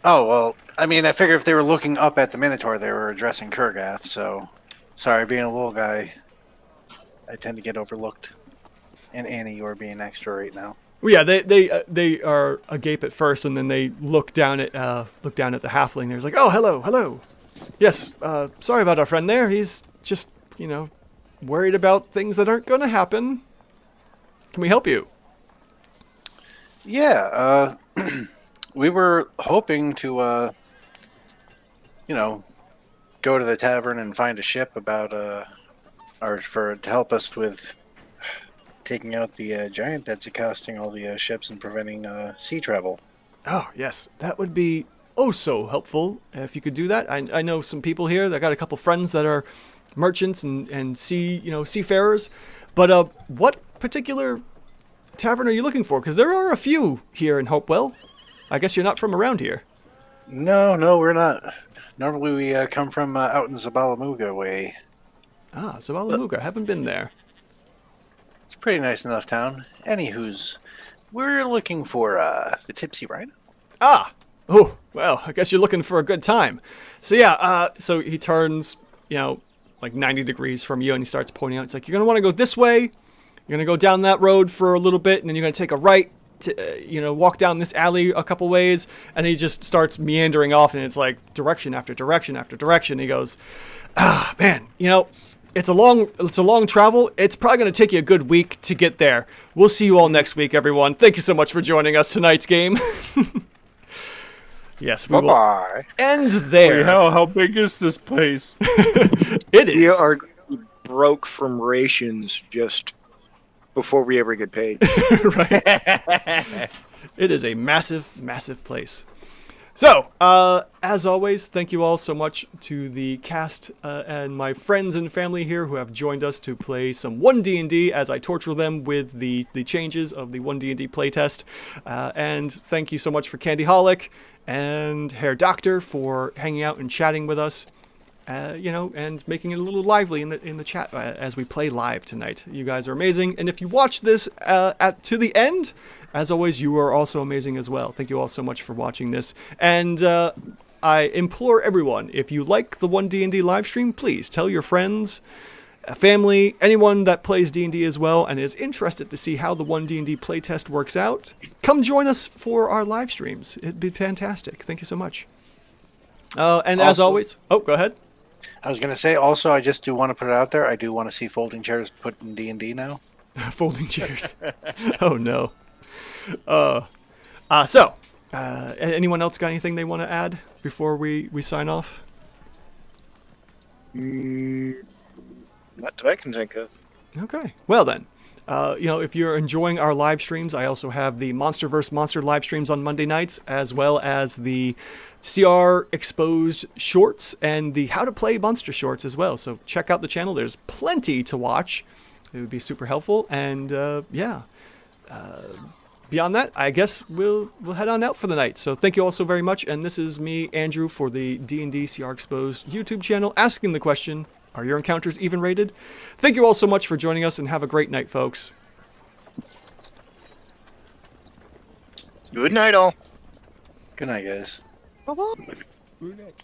Oh, well, I mean, I figure if they were looking up at the Minotaur, they were addressing Kurgath, so... Sorry, being a little guy, I tend to get overlooked. And Annie, you're being extra right now. Well, yeah, they are agape at first, and then they look down at the halfling. They're like, "Oh, hello. Yes, sorry about our friend there. He's just, worried about things that aren't going to happen. Can we help you?" Yeah, we were hoping to, go to the tavern and find a ship about, to help us with taking out the giant that's accosting all the ships and preventing sea travel. Oh, yes, that would be so helpful if you could do that. I know some people here. I got a couple friends that are merchants and seafarers. But what particular tavern are you looking for? Because there are a few here in Hopewell. I guess you're not from around here. No, we're not. Normally we come from out in Zabala Muga way. Ah, Zabala Muga. Haven't been there. It's a pretty nice enough town. Anywho's, we're looking for the Tipsy Rhino. Ah! Oh, well, I guess you're looking for a good time. So yeah, so he turns, 90 degrees from you and he starts pointing out. It's like, you're going to want to go this way. You're going to go down that road for a little bit and then you're going to take a right. Walk down this alley a couple ways, and he just starts meandering off, and it's like direction after direction after direction. He goes, man, it's a long travel. It's probably going to take you a good week to get there. We'll see you all next week, everyone. Thank you so much for joining us tonight's game. Yes, we will end there. Wait, how big is this place? It is. We are broke from rations just before we ever get paid. Right. It is a massive, massive place. So, as always, thank you all so much to the cast and my friends and family here who have joined us to play some One D&D as I torture them with the changes of the One D&D playtest. And thank you so much for Candy Holic and Herr Doctor for hanging out and chatting with us. And making it a little lively in the chat as we play live tonight. You guys are amazing, and if you watch this to the end, as always, you are also amazing as well. Thank you all so much for watching this, and I implore everyone, if you like the One D&D live stream, please tell your friends, family, anyone that plays D&D as well and is interested to see how the One D&D playtest works out. Come join us for our live streams. It'd be fantastic. Thank you so much. And as always, go ahead. I was going to say, also, I just do want to put it out there. I do want to see folding chairs put in D&D now. Folding chairs. Oh, no. Anyone else got anything they want to add before we sign off? Not that I can think of. Okay. Well, then. If you're enjoying our live streams, I also have the Monster vs. Monster live streams on Monday nights, as well as the CR Exposed shorts and the How to Play Monster shorts as well. So check out the channel. There's plenty to watch. It would be super helpful. And beyond that, I guess we'll head on out for the night. So thank you all so very much. And this is me, Andrew, for the D&D CR Exposed YouTube channel, asking the question, are your encounters even rated? Thank you all so much for joining us, and have a great night, folks. Good night, all. Good night, guys. Good night.